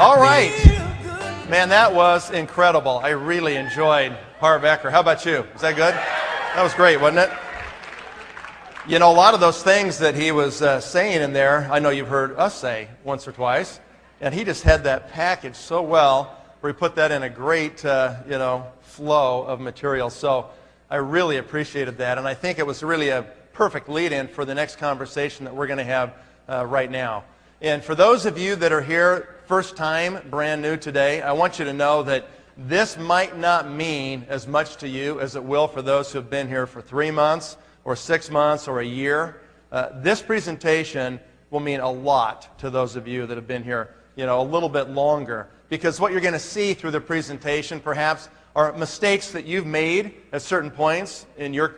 All right. Man, that was incredible. I really enjoyed Harv Eker. How about you? Was that good? That was great, wasn't it? You know, a lot of those things that he was saying in there, I know you've heard us say once or twice, and he just had that package so well where he put that in a great, flow of material. So I really appreciated that, and I think it was really a perfect lead-in for the next conversation that we're going to have right now. And for those of you that are here first time, brand new today, I want you to know that this might not mean as much to you as it will for those who have been here for 3 months or 6 months or a year. This presentation will mean a lot to those of you that have been here, a little bit longer. Because what you're going to see through the presentation perhaps are mistakes that you've made at certain points in your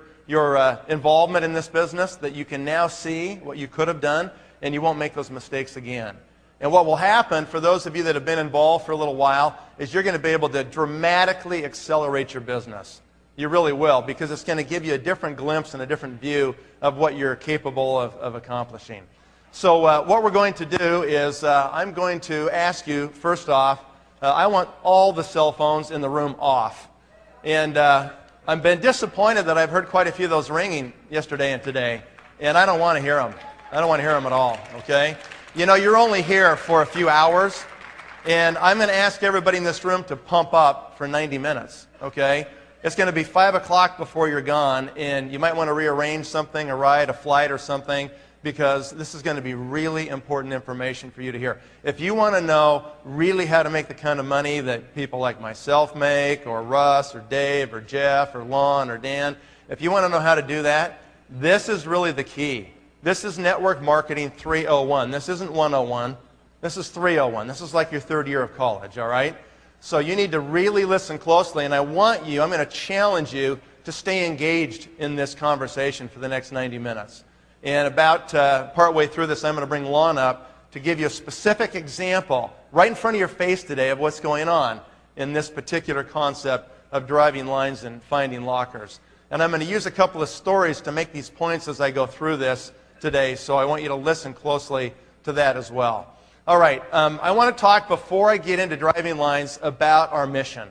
involvement in this business that you can now see what you could have done, and you won't make those mistakes again. And what will happen for those of you that have been involved for a little while is you're going to be able to dramatically accelerate your business. You really will, because it's going to give you a different glimpse and a different view of what you're capable of accomplishing. So what we're going to do is I'm going to ask you, first off, I want all the cell phones in the room off. And I've been disappointed that I've heard quite a few of those ringing yesterday and today, and I don't want to hear them. I don't want to hear them at all, okay? You're only here for a few hours, and I'm going to ask everybody in this room to pump up for 90 minutes, okay? It's going to be 5 o'clock before you're gone, and you might want to rearrange something, a ride, a flight or something, because this is going to be really important information for you to hear. If you want to know really how to make the kind of money that people like myself make, or Russ, or Dave, or Jeff, or Lon, or Dan, if you want to know how to do that, this is really the key. This is Network Marketing 301. This isn't 101. This is 301. This is like your third year of college, all right? So you need to really listen closely, and I'm going to challenge you to stay engaged in this conversation for the next 90 minutes. And about partway through this, I'm going to bring Lon up to give you a specific example right in front of your face today of what's going on in this particular concept of driving lines and finding lockers. And I'm going to use a couple of stories to make these points as I go through this today, so I want you to listen closely to that as well. All right, I want to talk, before I get into driving lines, about our mission.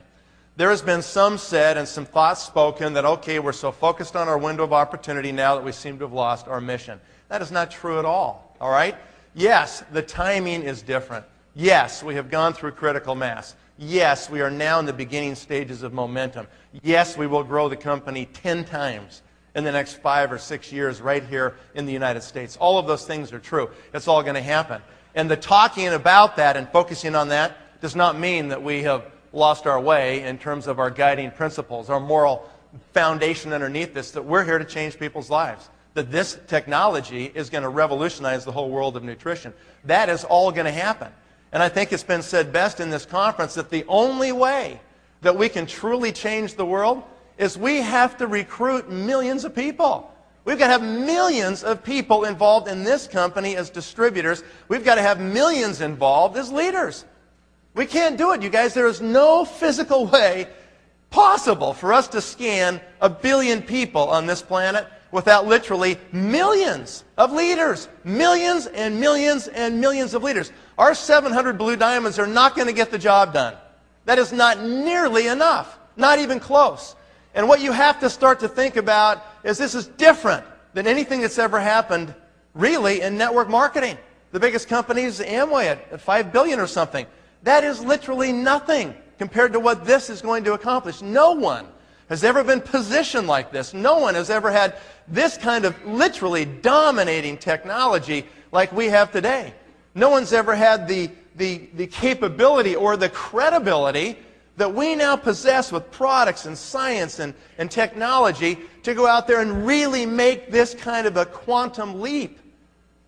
There has been some said and some thoughts spoken that, okay, we're so focused on our window of opportunity now that we seem to have lost our mission. That is not true at all right? Yes, the timing is different. Yes, we have gone through critical mass. Yes, we are now in the beginning stages of momentum. Yes, we will grow the company 10 times in the next 5 or 6 years right here in the United States. All of those things are true. It's all going to happen. And the talking about that and focusing on that does not mean that we have lost our way in terms of our guiding principles, our moral foundation underneath this, that we're here to change people's lives, that this technology is going to revolutionize the whole world of nutrition. That is all going to happen. And I think it's been said best in this conference that the only way that we can truly change the world is we have to recruit millions of people. We've got to have millions of people involved in this company as distributors. We've got to have millions involved as leaders. We can't do it, you guys. There is no physical way possible for us to scan 1 billion people on this planet without literally millions of leaders. Millions and millions and millions of leaders. Our 700 blue diamonds are not going to get the job done. That is not nearly enough. Not even close. And what you have to start to think about is this is different than anything that's ever happened, really, in network marketing. The biggest company is Amway at $5 billion or something. That is literally nothing compared to what this is going to accomplish. No one has ever been positioned like this. No one has ever had this kind of literally dominating technology like we have today. No one's ever had the capability or the credibility that we now possess with products and science and technology to go out there and really make this kind of a quantum leap.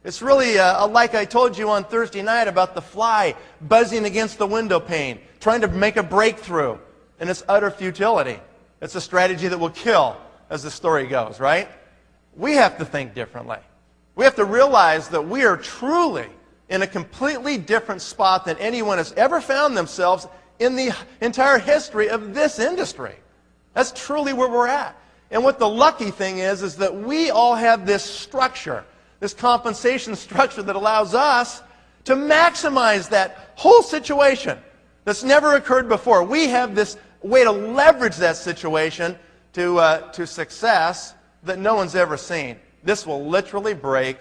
It's really like I told you on Thursday night about the fly buzzing against the window pane, trying to make a breakthrough, and it's utter futility. It's a strategy that will kill, as the story goes, right? We have to think differently. We have to realize that we are truly in a completely different spot than anyone has ever found themselves in the entire history of this industry. That's truly where we're at. And what the lucky thing is that we all have this structure, this compensation structure that allows us to maximize that whole situation that's never occurred before. We have this way to leverage that situation to success that no one's ever seen. This will literally break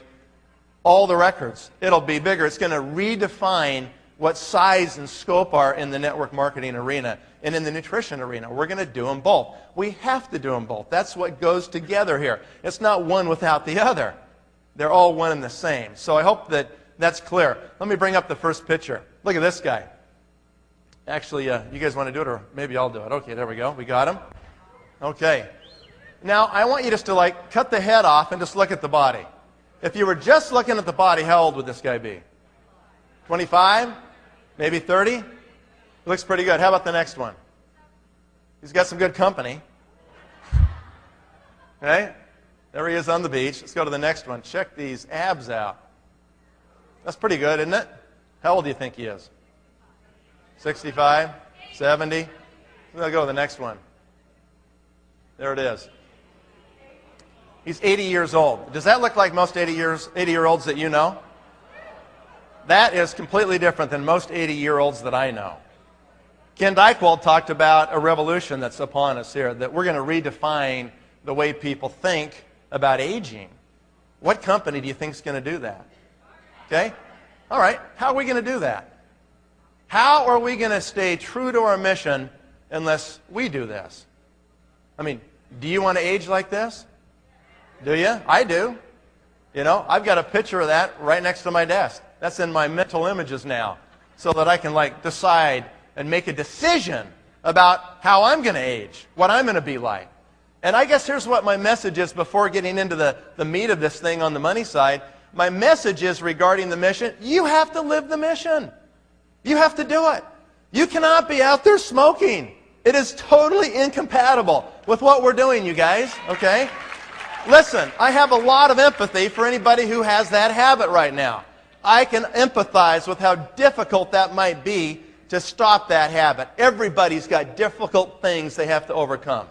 all the records. It'll be bigger. It's going to redefine what size and scope are in the network marketing arena and in the nutrition arena. We're going to do them both. We have to do them both. That's what goes together here. It's not one without the other. They're all one and the same. So I hope that that's clear. Let me bring up the first picture. Look at this guy. Actually, you guys want to do it, or maybe I'll do it. Okay, there we go. We got him. Okay. Now, I want you just to cut the head off and just look at the body. If you were just looking at the body, how old would this guy be? 25? Maybe 30? Looks pretty good. How about the next one? He's got some good company. Okay? There he is on the beach. Let's go to the next one. Check these abs out. That's pretty good, isn't it? How old do you think he is? 65? 70? We'll go to the next one. There it is. He's 80 years old. Does that look like most 80-year-olds that you know? That is completely different than most 80-year-olds that I know. Ken Dykewald talked about a revolution that's upon us here, that we're going to redefine the way people think about aging. What company do you think is going to do that? Okay? All right. How are we going to do that? How are we going to stay true to our mission unless we do this? I mean, do you want to age like this? Do you? I do. You know, I've got a picture of that right next to my desk. That's in my mental images now, so that I can decide and make a decision about how I'm going to age, what I'm going to be like. And I guess here's what my message is before getting into the meat of this thing on the money side. My message is regarding the mission. You have to live the mission. You have to do it. You cannot be out there smoking. It is totally incompatible with what we're doing, you guys, okay? Listen, I have a lot of empathy for anybody who has that habit right now. I can empathize with how difficult that might be to stop that habit. Everybody's got difficult things they have to overcome.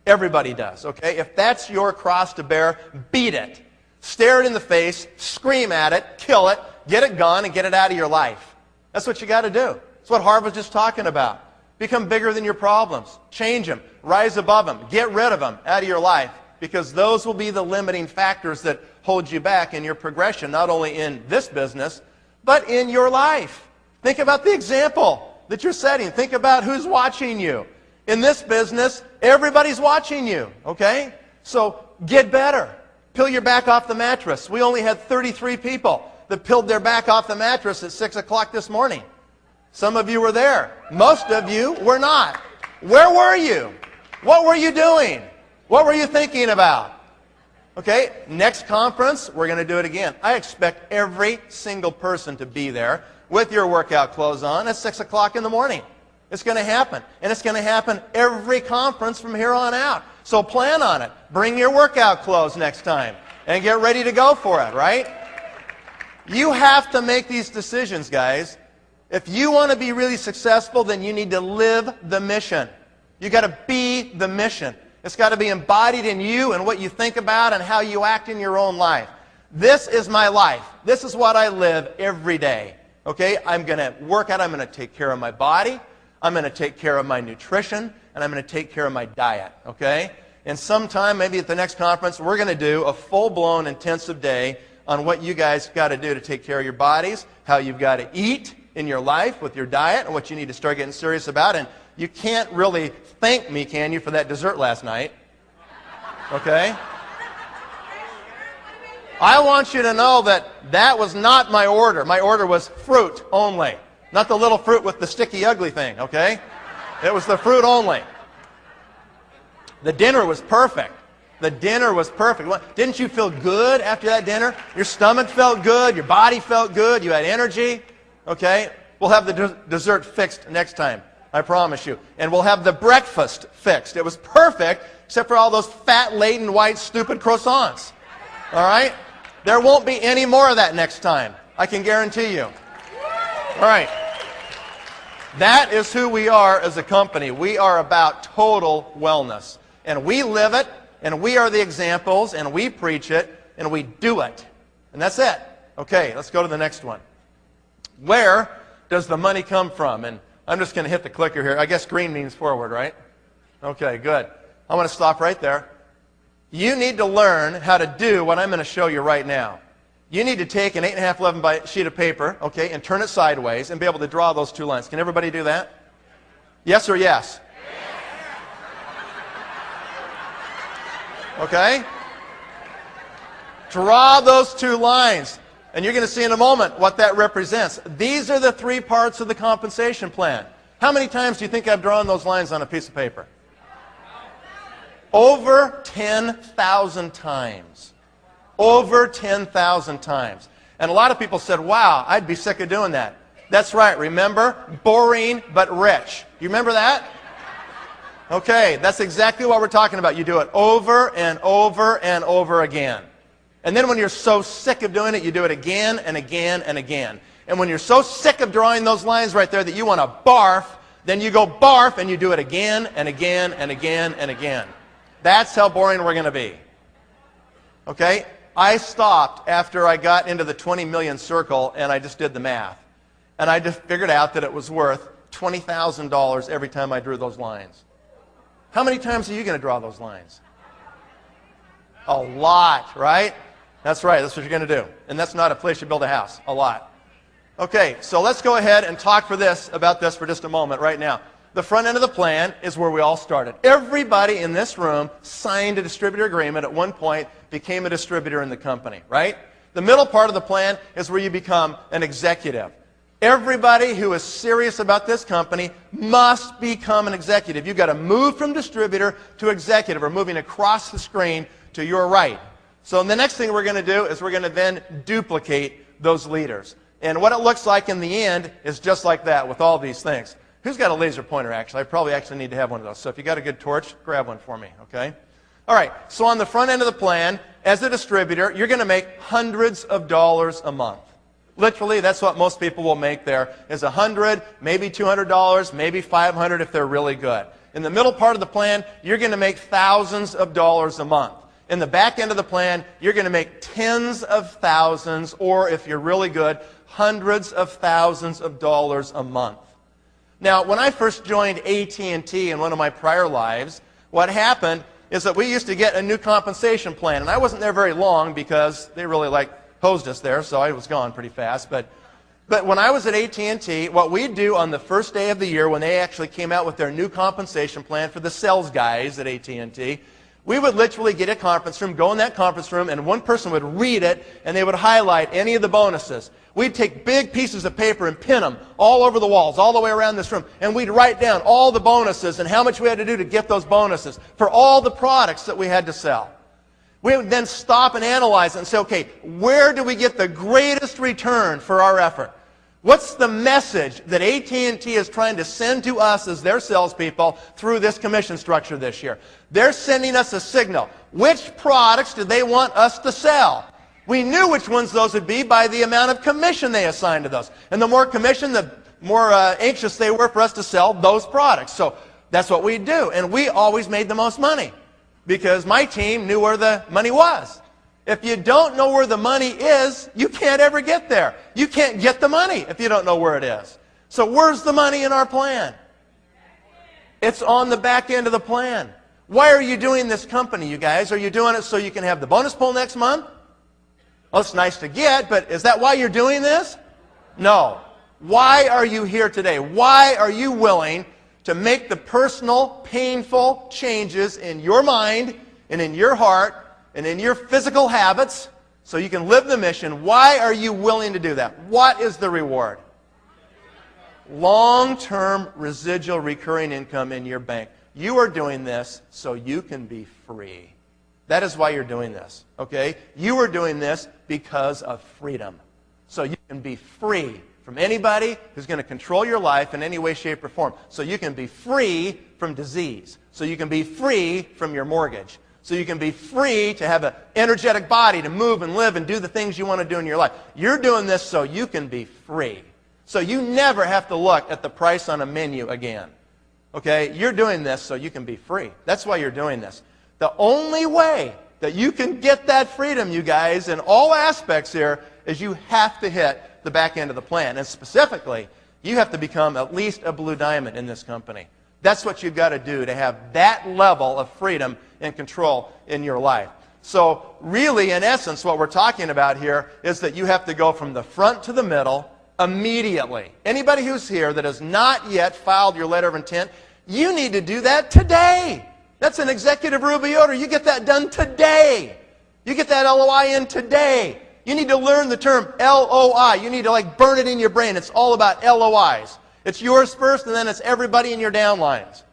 Everybody does, okay? If that's your cross to bear, beat it. Stare it in the face, scream at it, kill it, get it gone, and get it out of your life. That's what you got to do. That's what Harv was just talking about. Become bigger than your problems. Change them. Rise above them. Get rid of them out of your life, because those will be the limiting factors that hold you back in your progression, not only in this business, but in your life. Think about the example that you're setting. Think about who's watching you. In this business, everybody's watching you, okay? So get better. Peel your back off the mattress. We only had 33 people that peeled their back off the mattress at 6 o'clock this morning. Some of you were there. Most of you were not. Where were you? What were you doing? What were you thinking about? Okay, next conference, we're going to do it again. I expect every single person to be there with your workout clothes on at 6 o'clock in the morning. It's going to happen. And it's going to happen every conference from here on out. So plan on it. Bring your workout clothes next time and get ready to go for it, right? You have to make these decisions, guys. If you want to be really successful, then you need to live the mission. You got to be the mission. It's got to be embodied in you and what you think about and how you act in your own life. This is my life. This is what I live every day. Okay? I'm going to work out. I'm going to take care of my body. I'm going to take care of my nutrition. And I'm going to take care of my diet. Okay? And sometime, maybe at the next conference, we're going to do a full-blown intensive day on what you guys got to do to take care of your bodies, how you've got to eat in your life with your diet, and what you need to start getting serious about. And you can't really thank me, can you, for that dessert last night? Okay? I want you to know that that was not my order. My order was fruit only. Not the little fruit with the sticky, ugly thing, okay? It was the fruit only. The dinner was perfect. The dinner was perfect. Didn't you feel good after that dinner? Your stomach felt good. Your body felt good. You had energy. Okay? We'll have the dessert fixed next time. I promise you. And we'll have the breakfast fixed. It was perfect, except for all those fat-laden, white, stupid croissants. All right? There won't be any more of that next time. I can guarantee you. All right. That is who we are as a company. We are about total wellness. And we live it, and we are the examples, and we preach it, and we do it. And that's it. Okay, let's go to the next one. Where does the money come from? And I'm just going to hit the clicker here. I guess green means forward, right? Okay, good. I want to stop right there. You need to learn how to do what I'm going to show you right now. You need to take an 8.5 11 by sheet of paper, okay, and turn it sideways and be able to draw those two lines. Can everybody do that? Yes or yes? Okay? Draw those two lines. And you're going to see in a moment what that represents. These are the three parts of the compensation plan. How many times do you think I've drawn those lines on a piece of paper? Over 10,000 times. Over 10,000 times. And a lot of people said, wow, I'd be sick of doing that. That's right. Remember? Boring but rich. You remember that? Okay, that's exactly what we're talking about. You do it over and over and over again. And then when you're so sick of doing it, you do it again and again and again. And when you're so sick of drawing those lines right there that you want to barf, then you go barf and you do it again and again and again and again. That's how boring we're going to be. Okay? I stopped after I got into the 20 million circle and I just did the math. And I just figured out that it was worth $20,000 every time I drew those lines. How many times are you going to draw those lines? A lot, right? That's right. That's what you're going to do. And that's not a place you build a house. A lot. Okay, so let's go ahead and talk about this for just a moment right now. The front end of the plan is where we all started. Everybody in this room signed a distributor agreement at one point, became a distributor in the company, right? The middle part of the plan is where you become an executive. Everybody who is serious about this company must become an executive. You've got to move from distributor to executive, or moving across the screen to your right. So the next thing we're going to do is we're going to then duplicate those leaders. And what it looks like in the end is just like that with all these things. Who's got a laser pointer, actually? I probably actually need to have one of those. So if you got a good torch, grab one for me, okay? All right, so on the front end of the plan, as a distributor, you're going to make hundreds of dollars a month. Literally, that's what most people will make there, is $100, maybe $200, maybe $500 if they're really good. In the middle part of the plan, you're going to make thousands of dollars a month. In the back end of the plan, you're going to make tens of thousands, or if you're really good, hundreds of thousands of dollars a month. Now, when I first joined AT&T in one of my prior lives, what happened is that we used to get a new compensation plan. And I wasn't there very long because they really hosed us there, so I was gone pretty fast. But when I was at AT&T, what we'd do on the first day of the year when they actually came out with their new compensation plan for the sales guys at AT&T, we would literally get a conference room, go in that conference room, and one person would read it, and they would highlight any of the bonuses. We'd take big pieces of paper and pin them all over the walls, all the way around this room, and we'd write down all the bonuses and how much we had to do to get those bonuses for all the products that we had to sell. We would then stop and analyze it and say, okay, where do we get the greatest return for our effort? What's the message that AT&T is trying to send to us as their salespeople through this commission structure this year? They're sending us a signal. Which products do they want us to sell? We knew which ones those would be by the amount of commission they assigned to those. And the more commission, the more anxious they were for us to sell those products. So that's what we do. And we always made the most money because my team knew where the money was. If you don't know where the money is, you can't ever get there. You can't get the money if you don't know where it is. So where's the money in our plan? It's on the back end of the plan. Why are you doing this company, you guys? Are you doing it so you can have the bonus pool next month? Well, it's nice to get, but is that why you're doing this? No. Why are you here today? Why are you willing to make the personal, painful changes in your mind and in your heart and in your physical habits so you can live the mission? Why are you willing to do that? What is the reward? Long-term residual recurring income in your bank. You are doing this so you can be free. That is why you're doing this, okay? You are doing this because of freedom. So you can be free from anybody who's going to control your life in any way, shape, or form. So you can be free from disease. So you can be free from your mortgage. So you can be free to have an energetic body to move and live and do the things you want to do in your life. You're doing this so you can be free. So you never have to look at the price on a menu again. Okay? You're doing this so you can be free. That's why you're doing this. The only way that you can get that freedom, you guys, in all aspects here, is you have to hit the back end of the plan. And specifically, you have to become at least a blue diamond in this company. That's what you've got to do to have that level of freedom and control in your life. So really, in essence, what we're talking about here is that you have to go from the front to the middle immediately. Anybody who's here that has not yet filed your letter of intent, you need to do that today. That's an executive Ruby order. You get that done today. You get that LOI in today. You need to learn the term LOI. You need to burn it in your brain. It's all about LOIs. It's yours first, and then it's everybody in your downlines.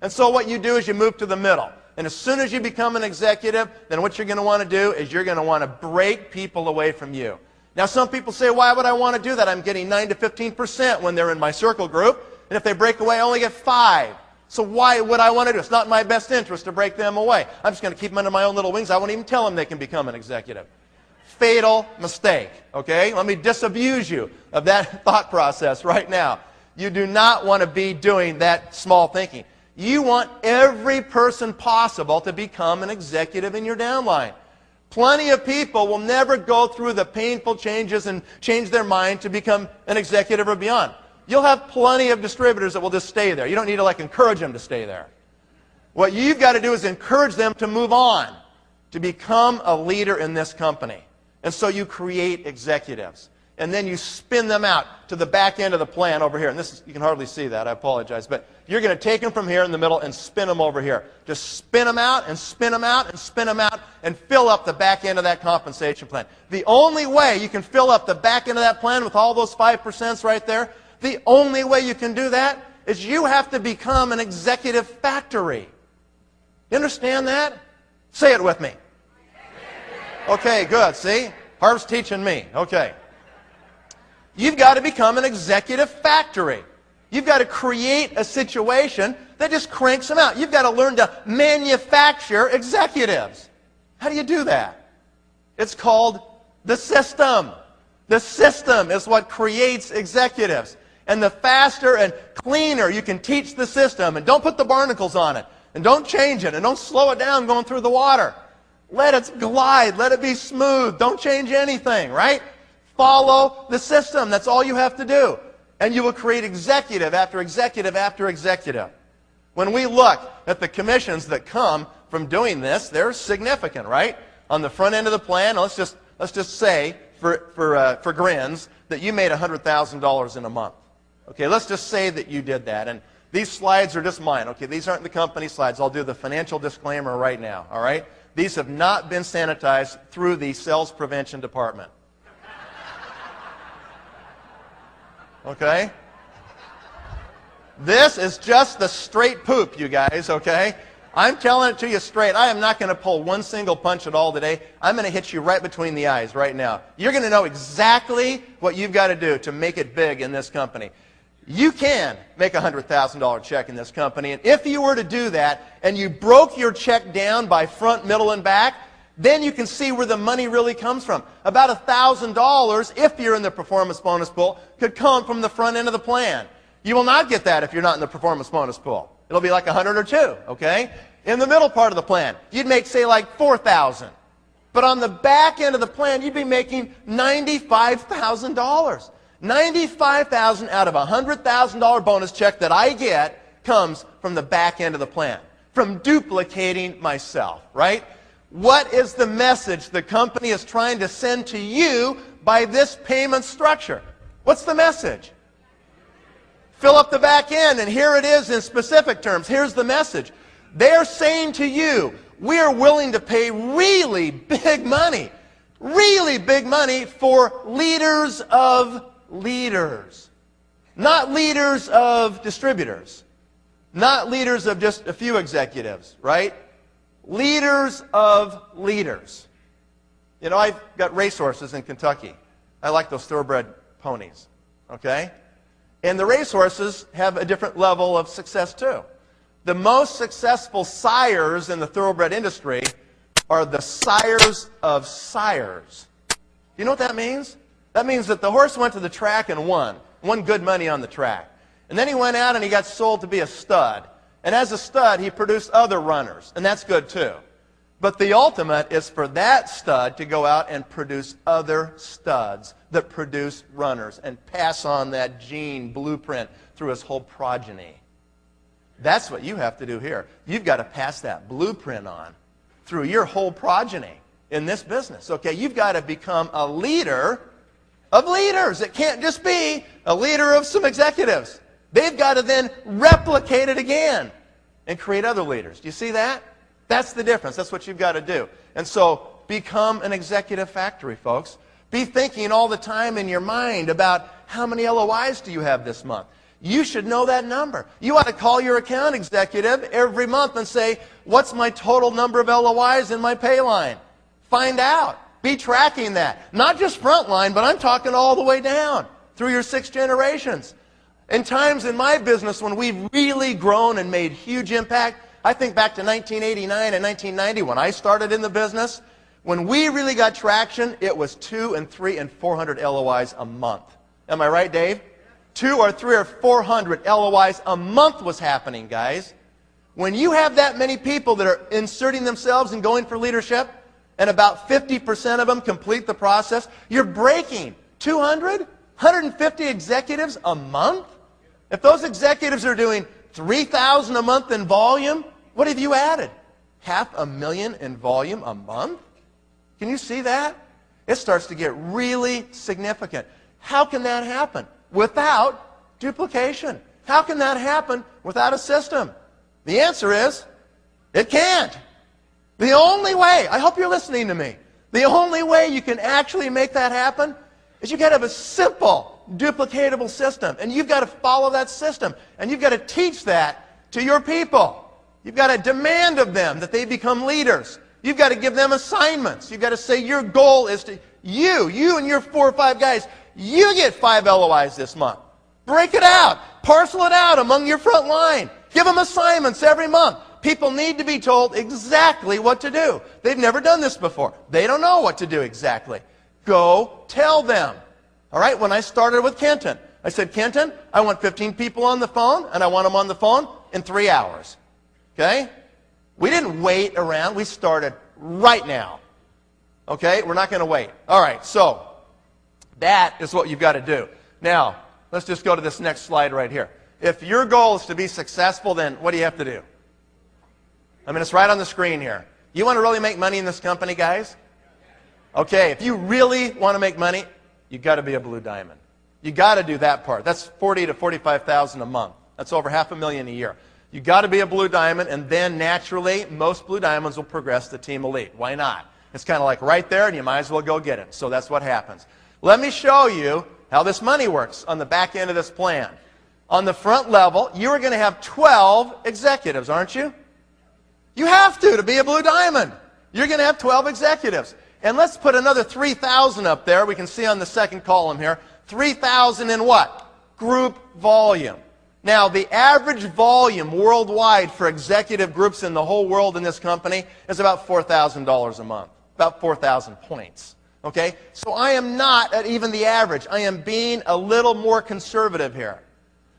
And so what you do is you move to the middle. And as soon as you become an executive, then what you're going to want to do is you're going to want to break people away from you. Now, some people say, why would I want to do that? I'm getting 9 to 15% when they're in my circle group. And if they break away, I only get 5. So why would I want to do it? It's not in my best interest to break them away. I'm just going to keep them under my own little wings. I won't even tell them they can become an executive. Fatal mistake, okay? Let me disabuse you of that thought process right now. You do not want to be doing that small thinking. You want every person possible to become an executive in your downline. Plenty of people will never go through the painful changes and change their mind to become an executive or beyond. You'll have plenty of distributors that will just stay there. You don't need to encourage them to stay there. What you've got to do is encourage them to move on, to become a leader in this company. And so you create executives. And then you spin them out to the back end of the plan over here. And this is, you can hardly see that, I apologize. But you're going to take them from here in the middle and spin them over here. Just spin them out and spin them out and spin them out and fill up the back end of that compensation plan. The only way you can fill up the back end of that plan with all those 5% right there, the only way you can do that is you have to become an executive factory. You understand that? Say it with me. Okay, good. See? Harv's teaching me. Okay. You've got to become an executive factory. You've got to create a situation that just cranks them out. You've got to learn to manufacture executives. How do you do that? It's called the system. The system is what creates executives. And the faster and cleaner you can teach the system, and don't put the barnacles on it, and don't change it, and don't slow it down going through the water. Let it glide. Let it be smooth. Don't change anything, right? Follow the system. That's all you have to do. And you will create executive after executive after executive. When we look at the commissions that come from doing this, they're significant, right? On the front end of the plan, let's just say, for grins, that you made $100,000 in a month. Okay, let's just say that you did that. And these slides are just mine. Okay, these aren't the company slides. I'll do the financial disclaimer right now, all right? These have not been sanitized through the sales prevention department. Okay? This is just the straight poop, you guys, okay? I'm telling it to you straight. I am not going to pull one single punch at all today. I'm going to hit you right between the eyes right now. You're going to know exactly what you've got to do to make it big in this company. You can make a $100,000 check in this company, and if you were to do that, and you broke your check down by front, middle, and back, then you can see where the money really comes from. About $1,000, if you're in the performance bonus pool, could come from the front end of the plan. You will not get that if you're not in the performance bonus pool. It'll be like 100 or 2, okay? In the middle part of the plan, you'd make, say, like $4,000. But on the back end of the plan, you'd be making $95,000. $95,000 out of a $100,000 bonus check that I get comes from the back end of the plan, from duplicating myself, right? What is the message the company is trying to send to you by this payment structure? What's the message? Fill up the back end, and here it is in specific terms. Here's the message. They're saying to you, we're willing to pay really big money for leaders of leaders. Not leaders of distributors. Not leaders of just a few executives, right? Leaders of leaders. You know, I've got racehorses in Kentucky. I like those thoroughbred ponies, okay? And the racehorses have a different level of success too. The most successful sires in the thoroughbred industry are the sires of sires. Do you know what that means? That means that the horse went to the track and won good money on the track. And then he went out and he got sold to be a stud. And as a stud, he produced other runners, and that's good too. But the ultimate is for that stud to go out and produce other studs that produce runners and pass on that gene blueprint through his whole progeny. That's what you have to do here. You've got to pass that blueprint on through your whole progeny in this business. Okay, you've got to become a leader of leaders. It can't just be a leader of some executives. They've got to then replicate it again and create other leaders. Do you see that? That's the difference. That's what you've got to do. And so become an executive factory, folks. Be thinking all the time in your mind about how many LOIs do you have this month. You should know that number. You ought to call your account executive every month and say, what's my total number of LOIs in my pay line? Find out. Be tracking that. Not just frontline, but I'm talking all the way down through your 6 generations. In times in my business when we've really grown and made huge impact, I think back to 1989 and 1990 when I started in the business. When we really got traction, it was 200 and 300 and 400 LOIs a month. Am I right, Dave? 200 or 300 or 400 LOIs a month was happening, guys. When you have that many people that are inserting themselves and going for leadership, and about 50% of them complete the process, you're breaking 200, 150 executives a month? If those executives are doing 3,000 a month in volume, what have you added? 500,000 in volume a month? Can you see that? It starts to get really significant. How can that happen without duplication? How can that happen without a system? The answer is, it can't. The only way, I hope you're listening to me, the only way you can actually make that happen is you've got to have a simple, duplicatable system. And you've got to follow that system. And you've got to teach that to your people. You've got to demand of them that they become leaders. You've got to give them assignments. You've got to say your goal is to, you and your 4 or 5 guys, you get 5 LOIs this month. Break it out. Parcel it out among your front line. Give them assignments every month. People need to be told exactly what to do. They've never done this before. They don't know what to do exactly. Go tell them. All right, when I started with Kenton, I said, Kenton, I want 15 people on the phone, and I want them on the phone in 3 hours. Okay? We didn't wait around. We started right now. Okay? We're not going to wait. All right, so that is what you've got to do. Now, let's just go to this next slide right here. If your goal is to be successful, then what do you have to do? I mean, it's right on the screen here. You want to really make money in this company, guys? Okay, if you really want to make money, you've got to be a blue diamond. You've got to do that part. That's $40,000 to $45,000 a month. That's over $500,000 a year. You've got to be a blue diamond, and then naturally, most blue diamonds will progress to Team Elite. Why not? It's kind of like right there, and you might as well go get it. So that's what happens. Let me show you how this money works on the back end of this plan. On the front level, you are going to have 12 executives, aren't you? You have to be a blue diamond. You're going to have 12 executives. And let's put another 3,000 up there. We can see on the second column here. 3,000 in what? Group volume. Now, the average volume worldwide for executive groups in the whole world in this company is about $4,000 a month. About 4,000 points. Okay? So I am not at even the average. I am being a little more conservative here.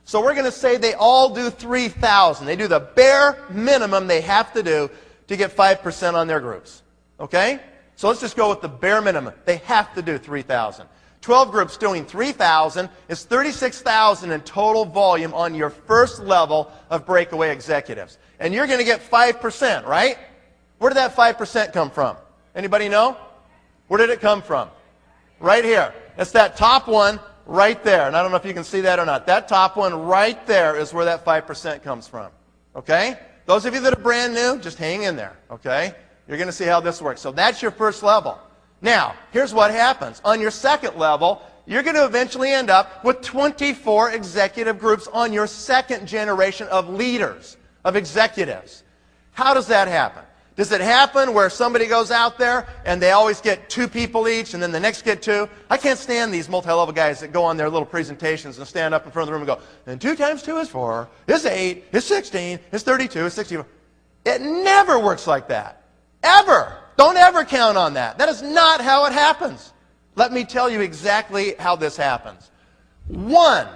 So we're going to say they all do 3,000. They do the bare minimum they have to do to get 5% on their groups. Okay? So let's just go with the bare minimum. They have to do 3,000. 12 groups doing 3,000 is 36,000 in total volume on your first level of breakaway executives. And you're going to get 5%, right? Where did that 5% come from? Anybody know? Where did it come from? Right here. It's that top one right there. And I don't know if you can see that or not. That top one right there is where that 5% comes from. Okay? Those of you that are brand new, just hang in there. Okay? You're going to see how this works. So that's your first level. Now, here's what happens. On your second level, you're going to eventually end up with 24 executive groups on your second generation of leaders, of executives. How does that happen? Does it happen where somebody goes out there and they always get 2 people each and then the next get 2? I can't stand these multi-level guys that go on their little presentations and stand up in front of the room and go, and 2 times 2 is 4, it's 8, it's 16, it's 32, it's 64. It never works like that. Ever. Don't ever count on that. That is not how it happens. Let me tell you exactly how this happens. One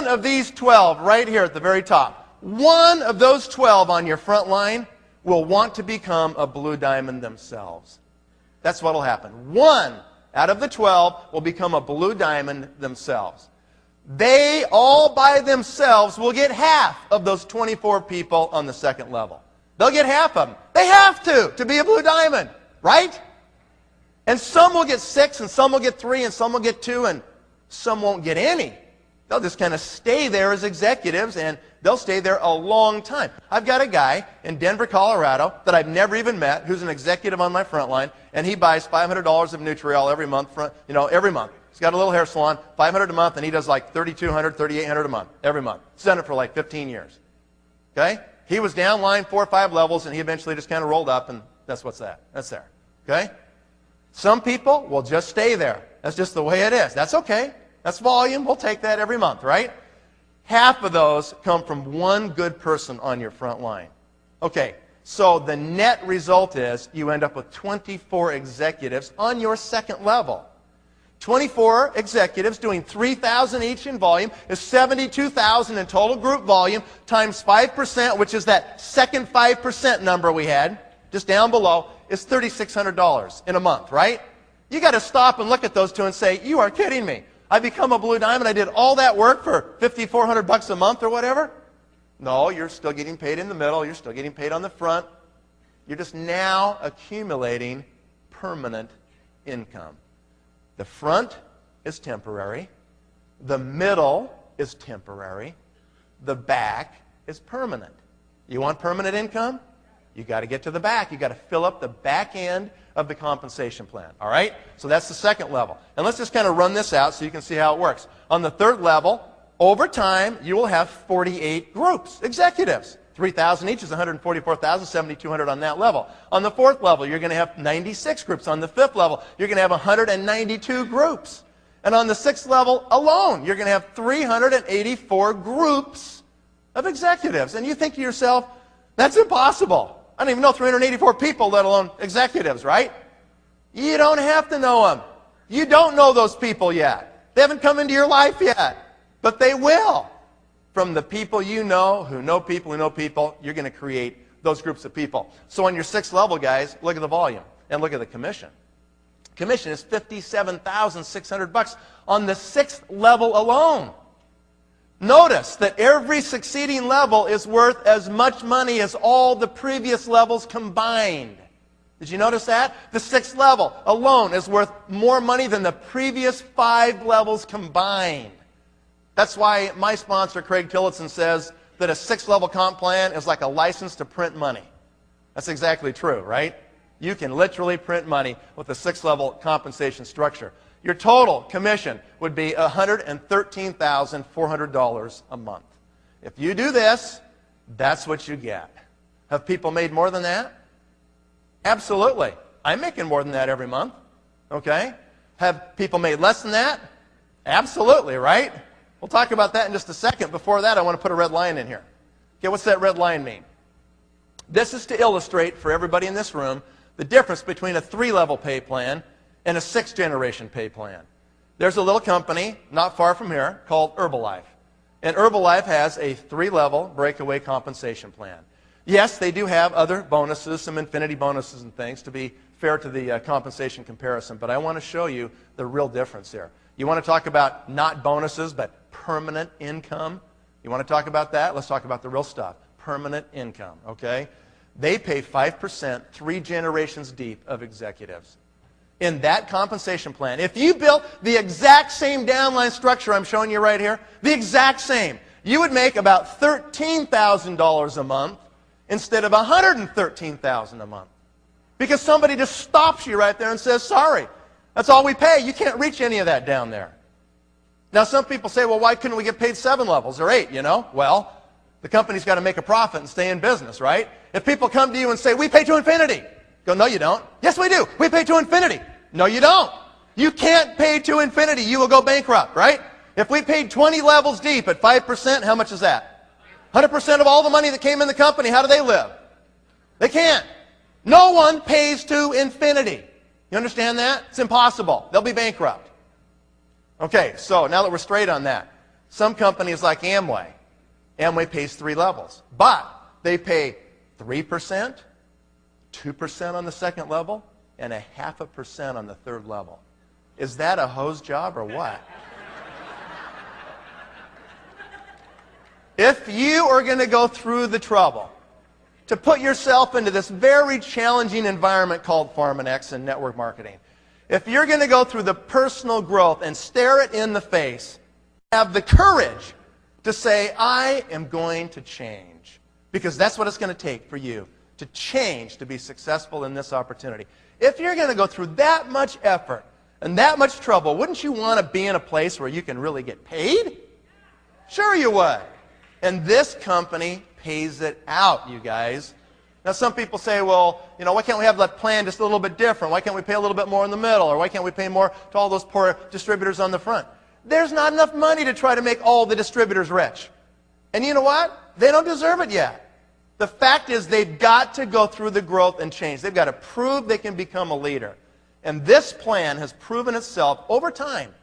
of these 12 right here at the very top, one of those 12 on your front line will want to become a blue diamond themselves. That's what will happen. 1 out of the 12 will become a blue diamond themselves. They all by themselves will get half of those 24 people on the second level. They'll get half of them. They have to be a blue diamond, right? And some will get 6, and some will get 3, and some will get 2, and some won't get any. They'll just kind of stay there as executives, and they'll stay there a long time. I've got a guy in Denver, Colorado that I've never even met who's an executive on my front line, and he buys $500 of Nutriol every month. Every month. He's got a little hair salon, $500 a month, and he does like $3,200, $3,800 a month every month. He's done it for like 15 years. Okay? He was down line 4 or 5 levels, and he eventually just kind of rolled up, and that's what's that. That's there. Okay? Some people will just stay there. That's just the way it is. That's okay. That's volume. We'll take that every month, right? Half of those come from one good person on your front line. Okay, so the net result is you end up with 24 executives on your second level. 24 executives doing 3,000 each in volume is 72,000 in total group volume times 5%, which is that second 5% number we had, just down below, is $3,600 in a month, right? You got to stop and look at those two and say, you are kidding me. I become a blue diamond, I did all that work for $5,400 a month or whatever? No, you're still getting paid in the middle, you're still getting paid on the front. You're just now accumulating permanent income. The front is temporary, the middle is temporary, the back is permanent. You want permanent income? You got to get to the back. You got to fill up the back end of the compensation plan. All right? So that's the second level. And let's just kind of run this out so you can see how it works. On the third level, over time, you will have 48 groups, executives. 3,000 each is 144,000, 7,200 on that level. On the fourth level, you're going to have 96 groups. On the fifth level, you're going to have 192 groups. And on the sixth level alone, you're going to have 384 groups of executives. And you think to yourself, that's impossible. I don't even know 384 people, let alone executives, right? You don't have to know them. You don't know those people yet. They haven't come into your life yet. But they will. From the people you know, who know people, you're going to create those groups of people. So on your sixth level, guys, look at the volume and look at the commission. Commission is $57,600 on the sixth level alone. Notice that every succeeding level is worth as much money as all the previous levels combined. Did you notice that? The sixth level alone is worth more money than the previous 5 levels combined. That's why my sponsor, Craig Tillotson, says that a 6-level comp plan is like a license to print money. That's exactly true, right? You can literally print money with a 6-level compensation structure. Your total commission would be $113,400 a month. If you do this, that's what you get. Have people made more than that? Absolutely. I'm making more than that every month. Okay? Have people made less than that? Absolutely, right? We'll talk about that in just a second. Before that, I want to put a red line in here. Okay, what's that red line mean? This is to illustrate for everybody in this room the difference between a 3-level pay plan and a 6th-generation pay plan. There's a little company not far from here called Herbalife. And Herbalife has a 3-level breakaway compensation plan. Yes, they do have other bonuses, some infinity bonuses and things to be fair to the compensation comparison, but I want to show you the real difference here. You want to talk about not bonuses, but permanent income? You want to talk about that? Let's talk about the real stuff. Permanent income, okay? They pay 5% 3 generations deep of executives. In that compensation plan, if you built the exact same downline structure I'm showing you right here, the exact same, you would make about $13,000 a month instead of $113,000 a month. Because somebody just stops you right there and says, sorry, that's all we pay. You can't reach any of that down there. Now, some people say, well, why couldn't we get paid 7 levels or 8, you know? Well, the company's got to make a profit and stay in business, right? If people come to you and say, we pay to infinity, go, no, you don't. Yes, we do. We pay to infinity. No, you don't. You can't pay to infinity. You will go bankrupt, right? If we paid 20 levels deep at 5%, how much is that? 100% of all the money that came in the company, how do they live? They can't. No one pays to infinity. You understand that? It's impossible. They'll be bankrupt. Okay, so now that we're straight on that, some companies like Amway pays 3 levels, but they pay 3%, 2% on the second level, and 0.5% on the third level. Is that a hose job or what? If you are going to go through the trouble to put yourself into this very challenging environment called Pharmanex and network marketing, if you're going to go through the personal growth and stare it in the face, have the courage to say, I am going to change. Because that's what it's going to take for you to change to be successful in this opportunity. If you're going to go through that much effort and that much trouble, wouldn't you want to be in a place where you can really get paid? Sure you would. And this company pays it out, you guys. Now some people say, well, why can't we have that plan just a little bit different? Why can't we pay a little bit more in the middle? Or why can't we pay more to all those poor distributors on the front? There's not enough money to try to make all the distributors rich. And you know what? They don't deserve it yet. The fact is they've got to go through the growth and change. They've got to prove they can become a leader. And this plan has proven itself over time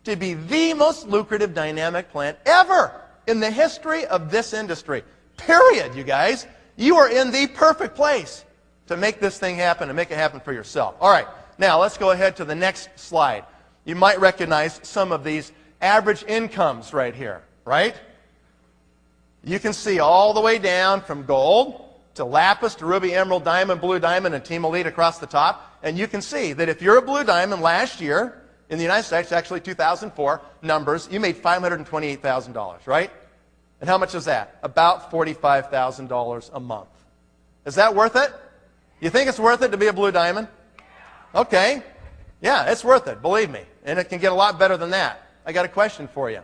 to be the most lucrative dynamic plan ever in the history of this industry. Period, you guys. You are in the perfect place to make this thing happen and make it happen for yourself. All right, now let's go ahead to the next slide. You might recognize some of these average incomes right here, right? You can see all the way down from gold to lapis to ruby, emerald, diamond, blue diamond, and team elite across the top. And you can see that if you're a blue diamond last year, in the United States, actually 2004 numbers, you made $528,000, right? And how much is that? About $45,000 a month. Is that worth it? You think it's worth it to be a blue diamond? Okay. Yeah, it's worth it, believe me. And it can get a lot better than that. I got a question for you.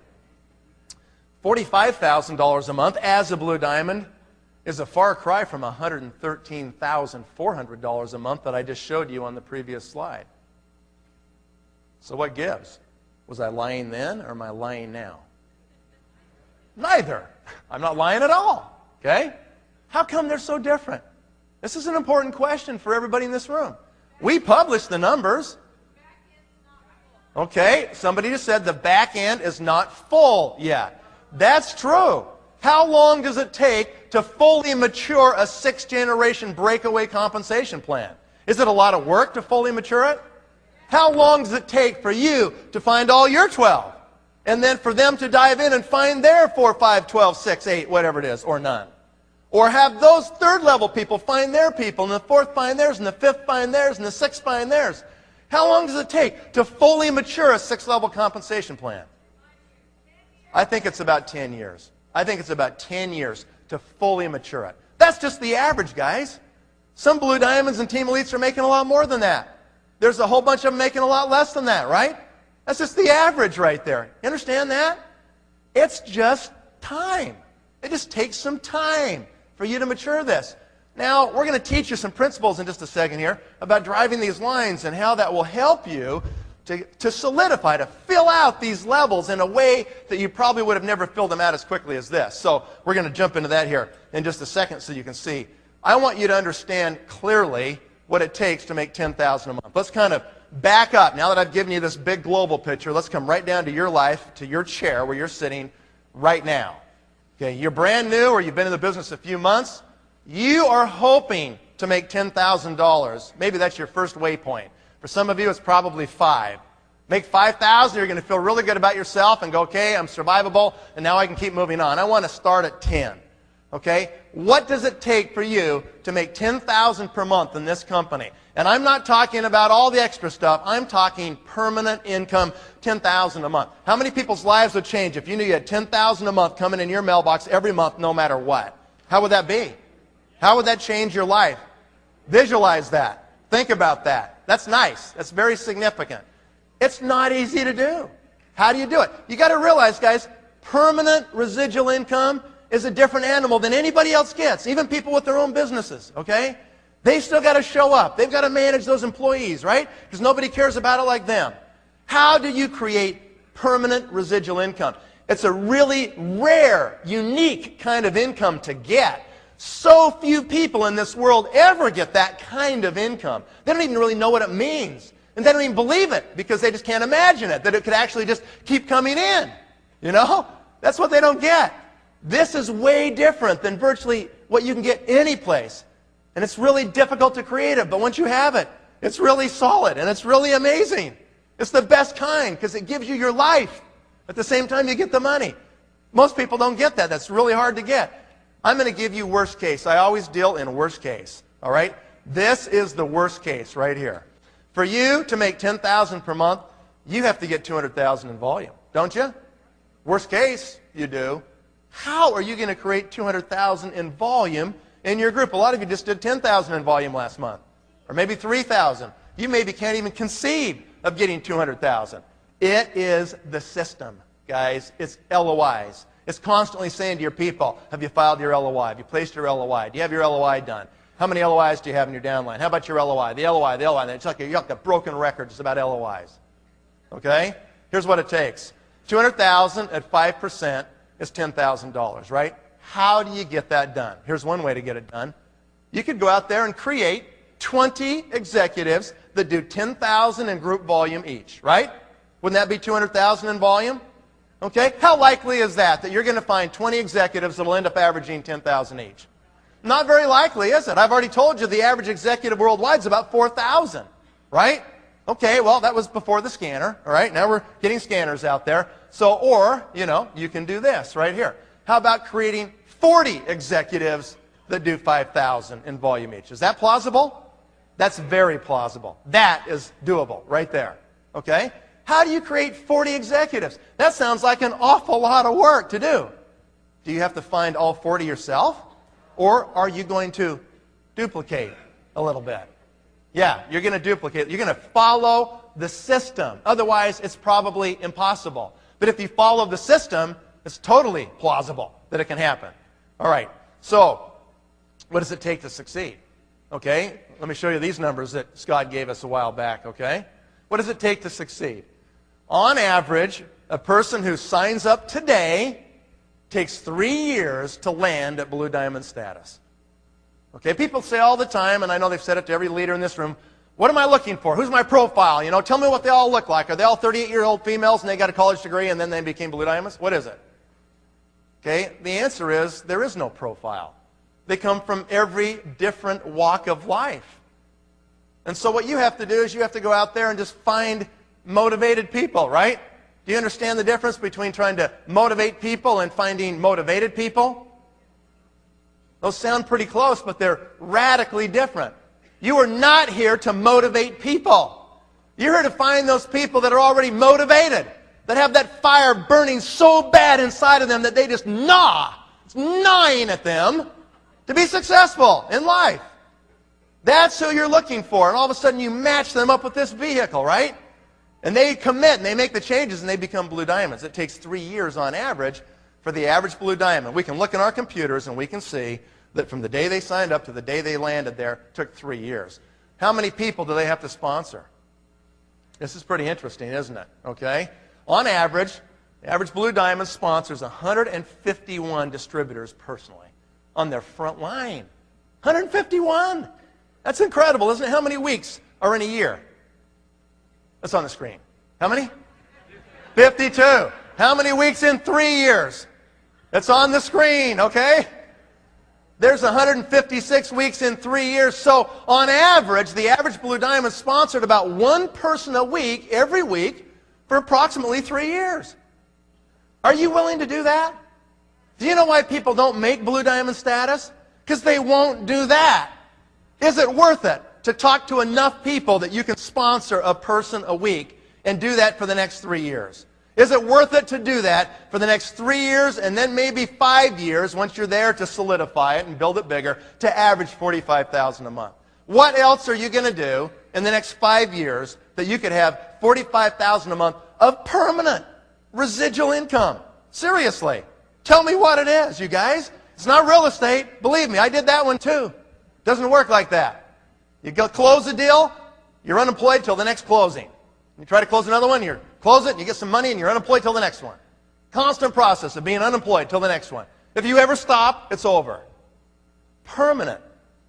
$45,000 a month as a blue diamond is a far cry from $113,400 a month that I just showed you on the previous slide. So what gives? Was I lying then or am I lying now? Neither. I'm not lying at all. Okay? How come they're so different? This is an important question for everybody in this room. We publish the numbers. Okay, somebody just said the back end is not full yet. That's true. How long does it take to fully mature a 6th-generation breakaway compensation plan? Is it a lot of work to fully mature it? How long does it take for you to find all your 12? And then for them to dive in and find their 4, 5, 12, 6, 8, whatever it is, or none. Or have those third-level people find their people, and the fourth find theirs, and the fifth find theirs, and the sixth find theirs. How long does it take to fully mature a 6th-level compensation plan? I think it's about 10 years. I think it's about 10 years to fully mature it. That's just the average, guys. Some blue diamonds and team elites are making a lot more than that. There's a whole bunch of them making a lot less than that, right? That's just the average right there. You understand that? It's just time. It just takes some time for you to mature this. Now, we're going to teach you some principles in just a second here about driving these lines and how that will help you to solidify, to fill out these levels in a way that you probably would have never filled them out as quickly as this. So we're going to jump into that here in just a second so you can see. I want you to understand clearly what it takes to make $10,000 a month. Let's kind of back up. Now that I've given you this big global picture, let's come right down to your life, to your chair where you're sitting right now. Okay, you're brand new or you've been in the business a few months. You are hoping to make $10,000. Maybe that's your first waypoint. For some of you, it's probably 5. Make 5,000, you're going to feel really good about yourself and go, okay, I'm survivable, and now I can keep moving on. I want to start at 10. Okay? What does it take for you to make $10,000 per month in this company? And I'm not talking about all the extra stuff. I'm talking permanent income, $10,000 a month. How many people's lives would change if you knew you had $10,000 a month coming in your mailbox every month, no matter what? How would that be? How would that change your life? Visualize that. Think about that. That's nice. That's very significant. It's not easy to do. How do you do it? You got to realize, guys, permanent residual income is a different animal than anybody else gets, even people with their own businesses, okay? They still got to show up. They've got to manage those employees, right? Because nobody cares about it like them. How do you create permanent residual income? It's a really rare, unique kind of income to get. So few people in this world ever get that kind of income. They don't even really know what it means. And they don't even believe it because they just can't imagine it, that it could actually just keep coming in. You know? That's what they don't get. This is way different than virtually what you can get any place. And it's really difficult to create it, but once you have it, it's really solid and it's really amazing. It's the best kind because it gives you your life. At the same time, you get the money. Most people don't get that. That's really hard to get. I'm going to give you worst case. I always deal in worst case. All right? This is the worst case right here. For you to make $10,000 per month, you have to get $200,000 in volume, don't you? Worst case, you do. How are you going to create $200,000 in volume in your group? A lot of you just did $10,000 in volume last month, or maybe $3,000. You maybe can't even conceive of getting $200,000. It is the system, guys. It's LOIs. It's constantly saying to your people, have you filed your LOI? Have you placed your LOI? Do you have your LOI done? How many LOIs do you have in your downline? How about your LOI? The LOI, the LOI. It's like you got the broken record just about LOIs. Okay? Here's what it takes. $200,000 at 5% is $10,000, right? How do you get that done? Here's one way to get it done. You could go out there and create 20 executives that do $10,000 in group volume each, right? Wouldn't that be $200,000 in volume? Okay? How likely is that you're going to find 20 executives that will end up averaging $10,000 each? Not very likely, is it? I've already told you the average executive worldwide is about 4,000, right? Okay, well, that was before the scanner, all right? Now we're getting scanners out there. So, or, you can do this right here. How about creating 40 executives that do 5,000 in volume each? Is that plausible? That's very plausible. That is doable right there, okay? How do you create 40 executives? That sounds like an awful lot of work to do. Do you have to find all 40 yourself? Or are you going to duplicate a little bit? Yeah, you're going to duplicate. You're going to follow the system. Otherwise, it's probably impossible. But if you follow the system, it's totally plausible that it can happen. All right, so what does it take to succeed? Okay, let me show you these numbers that Scott gave us a while back, okay? What does it take to succeed? On average, a person who signs up today takes 3 years to land at Blue Diamond status. Okay, people say all the time, and I know they've said it to every leader in this room, what am I looking for? Who's my profile? Tell me what they all look like. Are they all 38-year-old females and they got a college degree and then they became Blue Diamonds? What is it? Okay, the answer is there is no profile. They come from every different walk of life. And so what you have to do is you have to go out there and just find motivated people, right? Do you understand the difference between trying to motivate people and finding motivated people? Those sound pretty close, but they're radically different. You are not here to motivate people. You're here to find those people that are already motivated, that have that fire burning so bad inside of them that they just it's gnawing at them to be successful in life. That's who you're looking for. And all of a sudden you match them up with this vehicle, right? And they commit and they make the changes and they become Blue Diamonds. It takes 3 years on average for the average Blue Diamond. We can look in our computers and we can see that from the day they signed up to the day they landed there took 3 years. How many people do they have to sponsor? This is pretty interesting, isn't it? Okay? On average, the average Blue Diamond sponsors 151 distributors personally on their front line. 151! That's incredible, isn't it? How many weeks are in a year? That's on the screen. How many? 52. How many weeks in 3 years? It's on the screen, okay? There's 156 weeks in 3 years. So on average, the average Blue Diamond sponsored about one person a week, every week, for approximately 3 years. Are you willing to do that? Do you know why people don't make Blue Diamond status? Because they won't do that. Is it worth it to talk to enough people that you can sponsor a person a week and do that for the next 3 years? Is it worth it to do that for the next 3 years and then maybe 5 years once you're there to solidify it and build it bigger to average $45,000 a month? What else are you going to do in the next 5 years that you could have $45,000 a month of permanent residual income? Seriously. Tell me what it is, you guys. It's not real estate. Believe me, I did that one too. Doesn't work like that. You go close a deal, you're unemployed till the next closing. You try to close another one, you close it, and you get some money, and you're unemployed till the next one. Constant process of being unemployed till the next one. If you ever stop, it's over. Permanent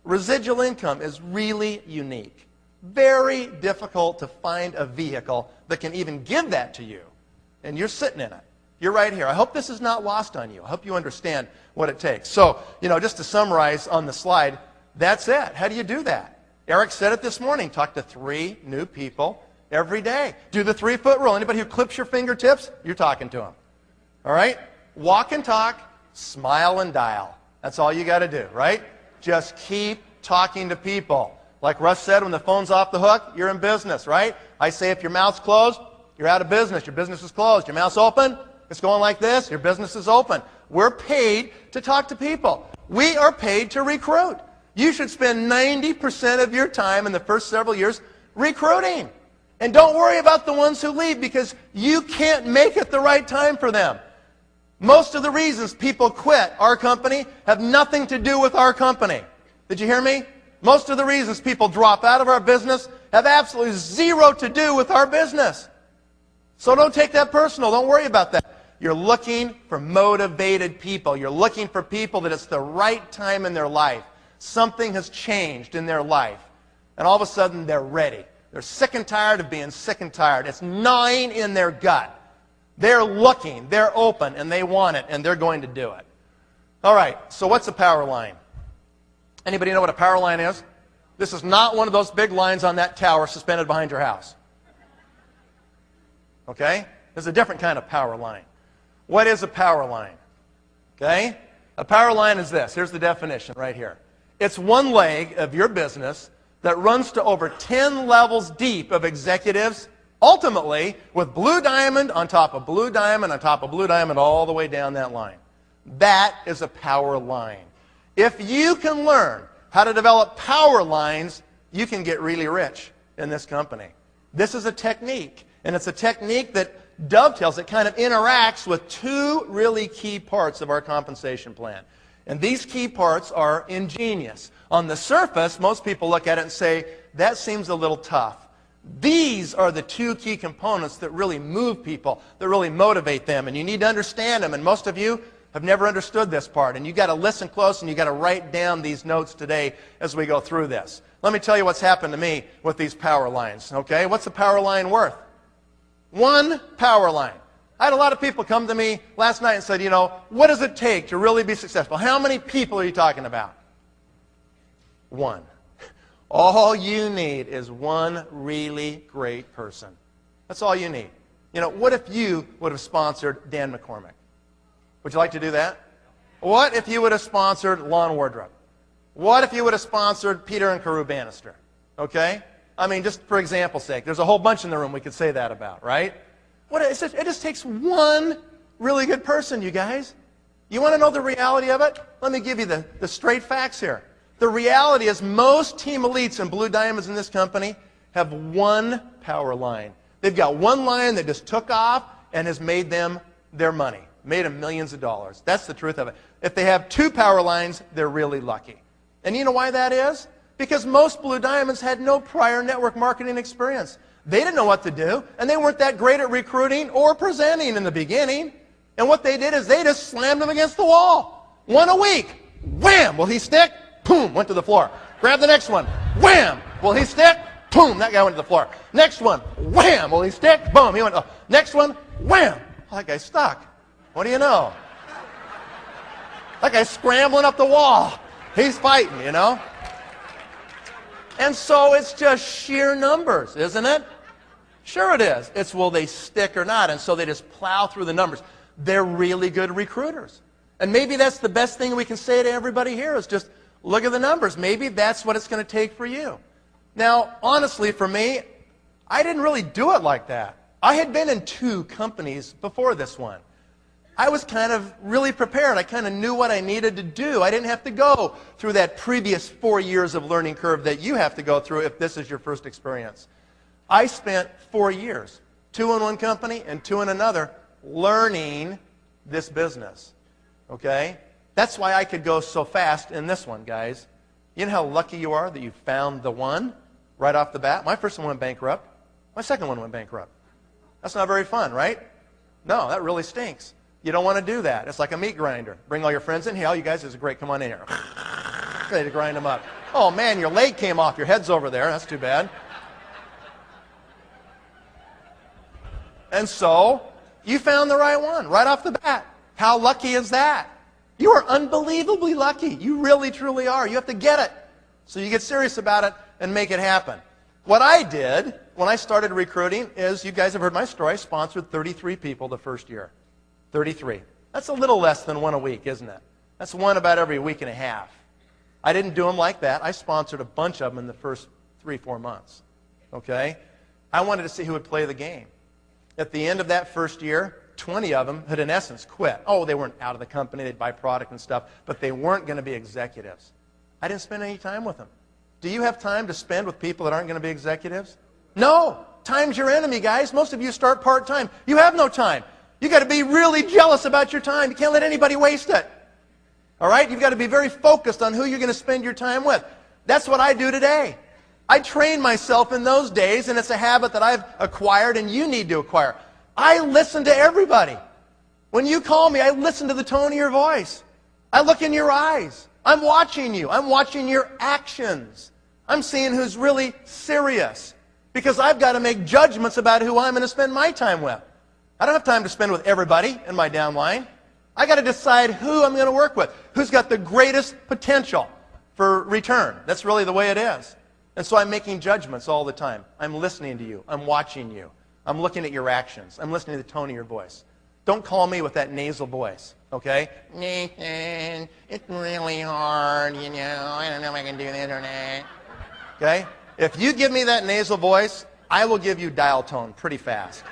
residual income is really unique. Very difficult to find a vehicle that can even give that to you. And you're sitting in it. You're right here. I hope this is not lost on you. I hope you understand what it takes. So, just to summarize on the slide, That's it. How do you do that? Eric said it this morning. Talk to 3 new people every day. Do the 3-foot rule. Anybody who clips your fingertips, you're talking to them. All right? Walk and talk, smile and dial. That's all you got to do, right? Just keep talking to people. Like Russ said, when the phone's off the hook, you're in business, right? I say if your mouth's closed, you're out of business. Your business is closed. Your mouth's open, it's going like this, your business is open. We're paid to talk to people. We are paid to recruit. You should spend 90% of your time in the first several years recruiting. And don't worry about the ones who leave because you can't make it the right time for them. Most of the reasons people quit our company have nothing to do with our company. Did you hear me? Most of the reasons people drop out of our business have absolutely zero to do with our business. So don't take that personal. Don't worry about that. You're looking for motivated people. You're looking for people that it's the right time in their life. Something has changed in their life. And all of a sudden, they're ready. They're sick and tired of being sick and tired. It's gnawing in their gut. They're looking, they're open, and they want it, and they're going to do it. All right, so what's a power line? Anybody know what a power line is? This is not one of those big lines on that tower suspended behind your house. Okay? This is a different kind of power line. What is a power line? Okay? A power line is this. Here's the definition right here. It's one leg of your business that runs to over 10 levels deep of executives, ultimately with blue diamond on top of blue diamond on top of blue diamond all the way down that line. That is a power line. If you can learn how to develop power lines, you can get really rich in this company. This is a technique, and it's a technique that dovetails, it kind of interacts with 2 really key parts of our compensation plan. And these key parts are ingenious. On the surface, most people look at it and say, that seems a little tough. These are the 2 key components that really move people, that really motivate them, and you need to understand them. And most of you have never understood this part, and you've got to listen close and you've got to write down these notes today as we go through this. Let me tell you what's happened to me with these power lines, okay? What's a power line worth? 1 power line. I had a lot of people come to me last night and said, you know, what does it take to really be successful? How many people are you talking about? 1. All you need is 1 really great person. That's all you need. You know, what if you would have sponsored Dan McCormick? Would you like to do that? What if you would have sponsored Lon Wardrop? What if you would have sponsored Peter and Carew Bannister? Okay? I mean, just for example's sake, there's a whole bunch in the room we could say that about, right? It just takes 1 really good person, you guys. You want to know the reality of it? Let me give you the straight facts here. The reality is most team elites and blue diamonds in this company have 1 power line. They've got 1 line that just took off and has made them their money, made them millions of dollars. That's the truth of it. If they have 2 power lines, they're really lucky. And you know why that is? Because most blue diamonds had no prior network marketing experience. They didn't know what to do, and they weren't that great at recruiting or presenting in the beginning. And what they did is they just slammed them against the wall. 1 a week. Wham! Will he stick? Boom! Went to the floor. Grab the next one. Wham! Will he stick? Boom! That guy went to the floor. Next one. Wham! Will he stick? Boom! He went. Next one. Wham! Oh, that guy's stuck. What do you know? That guy's scrambling up the wall. He's fighting, you know? And so it's just sheer numbers, isn't it? Sure it is. It's will they stick or not. And so they just plow through the numbers. They're really good recruiters. And maybe that's the best thing we can say to everybody here is just look at the numbers. Maybe that's what it's going to take for you. Now, honestly, for me, I didn't really do it like that. I had been in 2 companies before this one. I was kind of really prepared. I kind of knew what I needed to do. I didn't have to go through that previous 4 years of learning curve that you have to go through if this is your first experience. I spent 4 years, 2 in one company and 2 in another, learning this business. Okay? That's why I could go so fast in this one, guys. You know how lucky you are that you found the one right off the bat? My first one went bankrupt. My second one went bankrupt. That's not very fun, right? No, that really stinks. You don't want to do that. It's like a meat grinder. Bring all your friends in. Hey, all you guys, this is great. Come on in here. Ready to grind them up. Oh, man, your leg came off. Your head's over there. That's too bad. And so you found the right one right off the bat. How lucky is that? You are unbelievably lucky. You really, truly are. You have to get it. So you get serious about it and make it happen. What I did when I started recruiting is, you guys have heard my story, I sponsored 33 people the first year. 33. That's a little less than one a week, isn't it? That's one about every week and a half. I didn't do them like that. I sponsored a bunch of them in the first 3-4 months. Okay? I wanted to see who would play the game. At the end of that first year, 20 of them had in essence quit. Oh, they weren't out of the company, they'd buy product and stuff, but they weren't going to be executives. I didn't spend any time with them. Do you have time to spend with people that aren't going to be executives? No. Time's your enemy, guys. Most of you start part-time. You have no time. You've got to be really jealous about your time. You can't let anybody waste it. All right? You've got to be very focused on who you're going to spend your time with. That's what I do today. I train myself in those days, and it's a habit that I've acquired and you need to acquire. I listen to everybody. When you call me, I listen to the tone of your voice. I look in your eyes. I'm watching you. I'm watching your actions. I'm seeing who's really serious, because I've got to make judgments about who I'm going to spend my time with. I don't have time to spend with everybody in my downline. I got to decide who I'm going to work with, who's got the greatest potential for return. That's really the way it is. And so I'm making judgments all the time. I'm listening to you. I'm watching you. I'm looking at your actions. I'm listening to the tone of your voice. Don't call me with that nasal voice, okay? Nathan, it's really hard, you know. I don't know if I can do this or not. Okay? If you give me that nasal voice, I will give you dial tone pretty fast.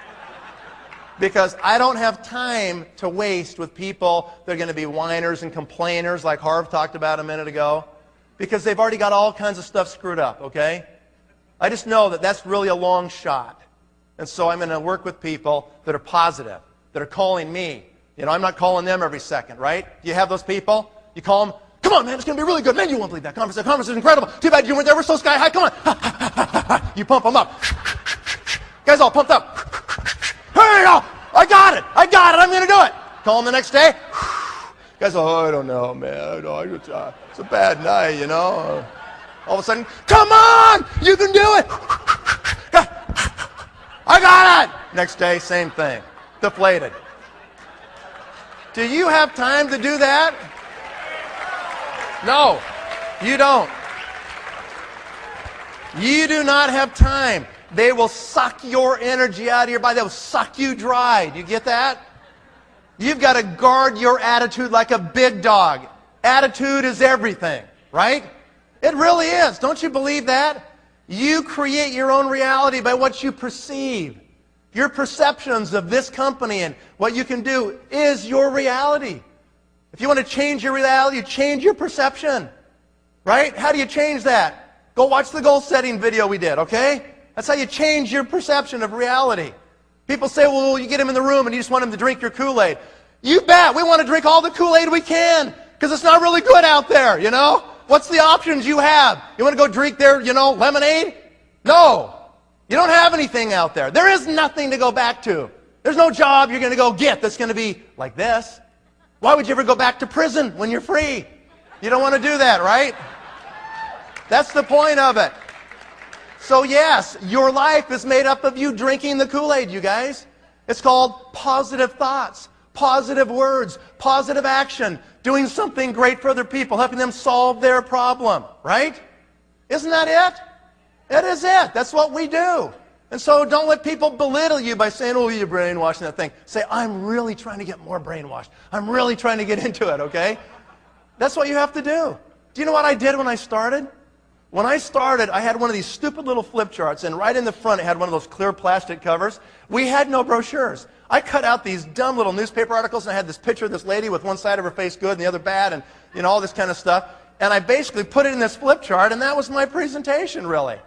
Because I don't have time to waste with people that are going to be whiners and complainers like Harv talked about a minute ago, because they've already got all kinds of stuff screwed up, okay? I just know that that's really a long shot. And so I'm going to work with people that are positive, that are calling me. You know, I'm not calling them every second, right? Do you have those people? You call them, come on, man, it's going to be really good. Man, you won't believe that conference. That conference is incredible. Too bad you weren't there. We're so sky high. Come on. You pump them up. Guys all pumped up. Hey, I got it. I got it. I'm going to do it. Call them the next day. Guys, I don't know, man. It's a bad night, you know. All of a sudden, come on, you can do it. I got it. Next day, same thing. Deflated. Do you have time to do that? No, you don't. You do not have time. They will suck your energy out of your body. They will suck you dry. Do you get that? You've got to guard your attitude like a big dog. Attitude is everything, right? It really is. Don't you believe that? You create your own reality by what you perceive. Your perceptions of this company and what you can do is your reality. If you want to change your reality, change your perception. Right? How do you change that? Go watch the goal setting video we did, okay? That's how you change your perception of reality. People say, well, you get them in the room and you just want them to drink your Kool-Aid. You bet. We want to drink all the Kool-Aid we can, because it's not really good out there, you know? What's the options you have? You want to go drink their, lemonade? No. You don't have anything out there. There is nothing to go back to. There's no job you're going to go get that's going to be like this. Why would you ever go back to prison when you're free? You don't want to do that, right? That's the point of it. So yes, your life is made up of you drinking the Kool-Aid, you guys. It's called positive thoughts, positive words, positive action, doing something great for other people, helping them solve their problem, right? Isn't that it? It is it. That's what we do. And so don't let people belittle you by saying, oh, you're brainwashing that thing. Say, I'm really trying to get more brainwashed. I'm really trying to get into it, okay? That's what you have to do. Do you know what I did when I started? When I started, I had one of these stupid little flip charts, and right in the front it had one of those clear plastic covers. We had no brochures. I cut out these dumb little newspaper articles, and I had this picture of this lady with one side of her face good and the other bad, and all this kind of stuff. And I basically put it in this flip chart, and that was my presentation, really.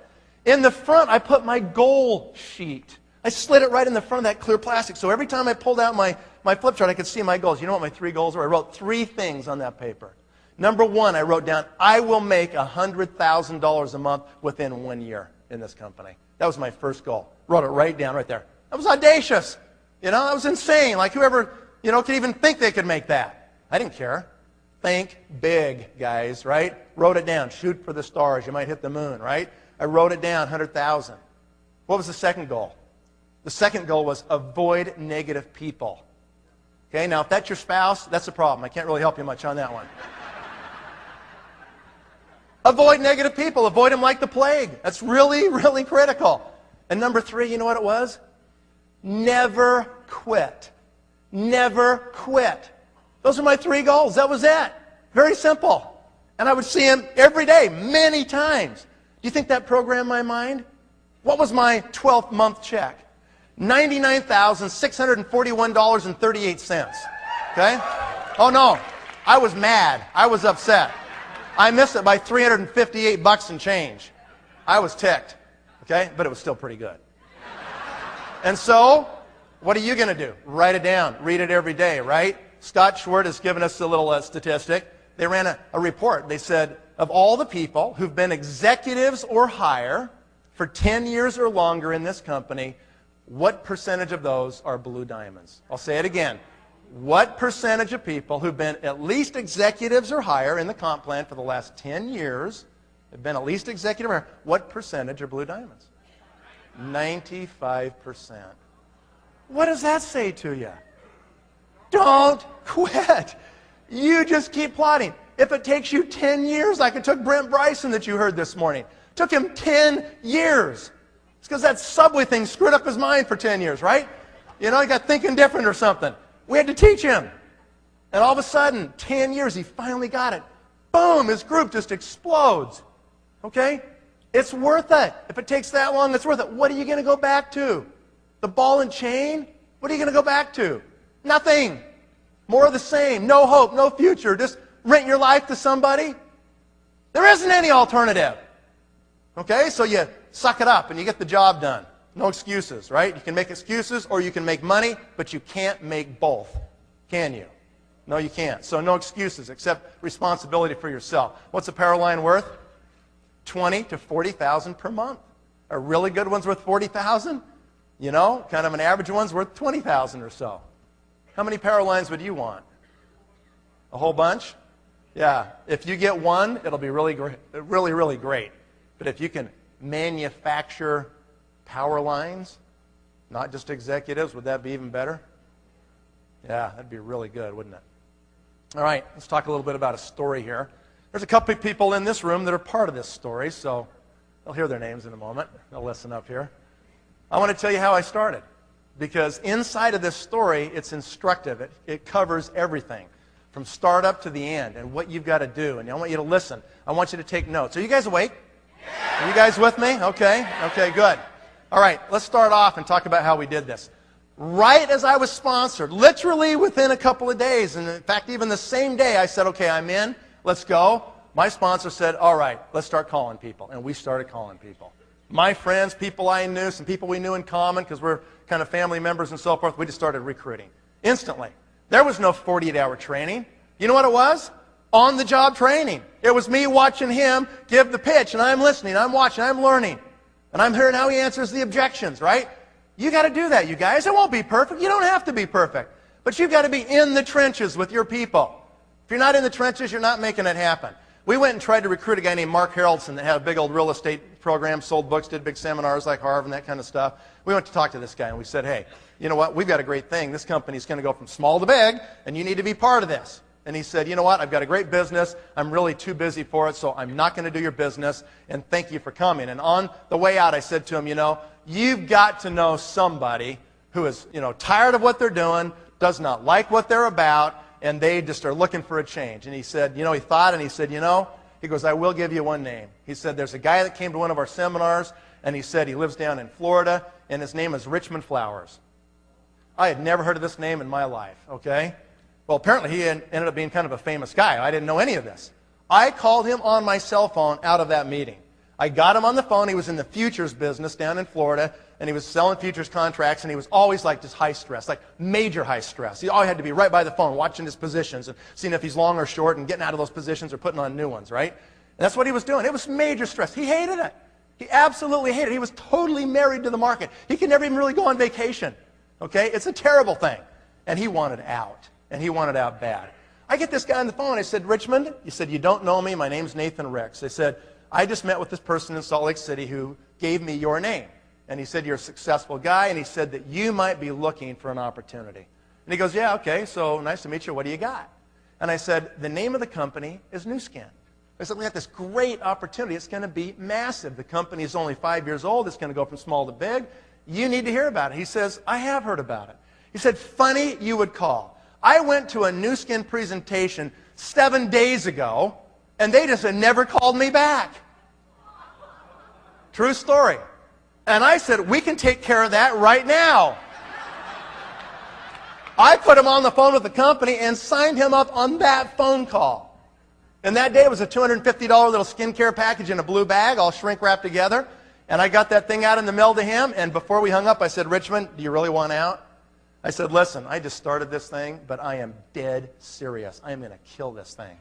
In the front, I put my goal sheet. I slid it right in the front of that clear plastic, so every time I pulled out my flip chart, I could see my goals. You know what my 3 goals were? I wrote 3 things on that paper. Number 1, I wrote down, I will make $100,000 a month within 1 year in this company. That was my first goal. Wrote it right down right there. That was audacious. That was insane. Like whoever, could even think they could make that. I didn't care. Think big, guys, right? Wrote it down. Shoot for the stars. You might hit the moon, right? I wrote it down, 100,000. What was the second goal? The second goal was avoid negative people. Okay, now if that's your spouse, that's a problem. I can't really help you much on that one. Avoid negative people. Avoid them like the plague. That's really, really critical. And number 3, you know what it was? Never quit. Never quit. Those are my 3 goals. That was it. Very simple. And I would see him every day, many times. Do you think that programmed my mind? What was my 12th month check? $99,641.38. Okay? Oh no, I was mad. I was upset. I missed it by $358 and change. I was ticked. Okay? But it was still pretty good. And so, what are you going to do? Write it down. Read it every day, right? Scott Schwartz has given us a little statistic. They ran a report. They said, of all the people who've been executives or higher for 10 years or longer in this company, what percentage of those are blue diamonds? I'll say it again. What percentage of people who've been at least executives or higher in the comp plan for the last 10 years, have been at least executive or higher, what percentage are blue diamonds? 95%. What does that say to you? Don't quit. You just keep plotting. If it takes you 10 years, like it took Brent Bryson that you heard this morning, it took him 10 years. It's because that Subway thing screwed up his mind for 10 years, right? You know, he got thinking different or something. We had to teach him. And all of a sudden, 10 years, he finally got it. Boom, his group just explodes. Okay? It's worth it. If it takes that long, it's worth it. What are you going to go back to? The ball and chain? What are you going to go back to? Nothing. More of the same. No hope, no future. Just rent your life to somebody. There isn't any alternative. Okay? So you suck it up and you get the job done. No excuses, right? You can make excuses or you can make money, but you can't make both. Can you? No, you can't. So no excuses except responsibility for yourself. What's a power line worth? $20,000 to $40,000 per month. A really good one's worth $40,000. You know, kind of an average one's worth $20,000 or so. How many power lines would you want? A whole bunch? Yeah. If you get one, it'll be really great, really great. But if you can manufacture power lines, not just executives, would that be even better? Yeah, that'd be really good, wouldn't it? All right, let's talk a little bit about a story here. There's a couple of people in this room that are part of this story, so I'll hear their names in a moment. They'll listen up here. I want to tell you how I started, because inside of this story, it's instructive. It covers everything, from startup to the end, and what you've got to do. And I want you to listen. I want you to take notes. Are you guys awake? Yeah. Are you guys with me? Okay. Okay, good. All right, let's start off and talk about how we did this. Right as I was sponsored, literally within a couple of days, and in fact, even the same day, I said, okay, I'm in, let's go. My sponsor said, all right, let's start calling people. And we started calling people. My friends, people I knew, some people we knew in common, because we're kind of family members and so forth, we just started recruiting. Instantly. There was no 48-hour training. You know what it was? On-the-job training. It was me watching him give the pitch, and I'm listening, I'm watching, I'm learning. And I'm hearing how he answers the objections, right? You got to do that, you guys. It won't be perfect. You don't have to be perfect. But you've got to be in the trenches with your people. If you're not in the trenches, you're not making it happen. We went and tried to recruit a guy named Mark Harrelson that had a big old real estate program, sold books, did big seminars like Harvard and that kind of stuff. We went to talk to this guy, and we said, hey, you know what? We've got a great thing. This company's going to go from small to big, and you need to be part of this. And he said, you know what? I've got a great business. I'm really too busy for it, so I'm not going to do your business, and thank you for coming. And on the way out, I said to him, you know, you've got to know somebody who is, you know, tired of what they're doing, does not like what they're about, and they just are looking for a change. And he said, you know, he thought, and he said, you know, he goes, I will give you one name. He said, there's a guy that came to one of our seminars, and he said he lives down in Florida, and his name is Richmond Flowers. I had never heard of this name in my life, okay? Well, apparently he ended up being kind of a famous guy. I didn't know any of this. I called him on my cell phone out of that meeting. I got him on the phone. He was in the futures business down in Florida, and he was selling futures contracts, and he was always like just high stress, like major high stress. He always had to be right by the phone watching his positions and seeing if he's long or short and getting out of those positions or putting on new ones, right? And that's what he was doing. It was major stress. He hated it. He absolutely hated it. He was totally married to the market. He could never even really go on vacation, okay? It's a terrible thing. And he wanted out. And he wanted out bad. I get this guy on the phone. I said, Richmond, he said, you don't know me. My name's Nathan Ricks. I said, I just met with this person in Salt Lake City who gave me your name. And he said, you're a successful guy. And he said that you might be looking for an opportunity. And he goes, yeah, okay, so nice to meet you. What do you got? And I said, the name of the company is Nu Skin. I said, we got this great opportunity. It's going to be massive. The company is only 5 years old. It's going to go from small to big. You need to hear about it. He says, I have heard about it. He said, funny you would call. I went to a Nu Skin presentation 7 days ago, and they just had never called me back. True story. And I said, we can take care of that right now. I put him on the phone with the company and signed him up on that phone call. And that day it was a $250 little skincare package in a blue bag, all shrink wrapped together. And I got that thing out in the mail to him, and before we hung up, I said, Richmond, do you really want out? I said, listen, I just started this thing, but I am dead serious. I am going to kill this thing.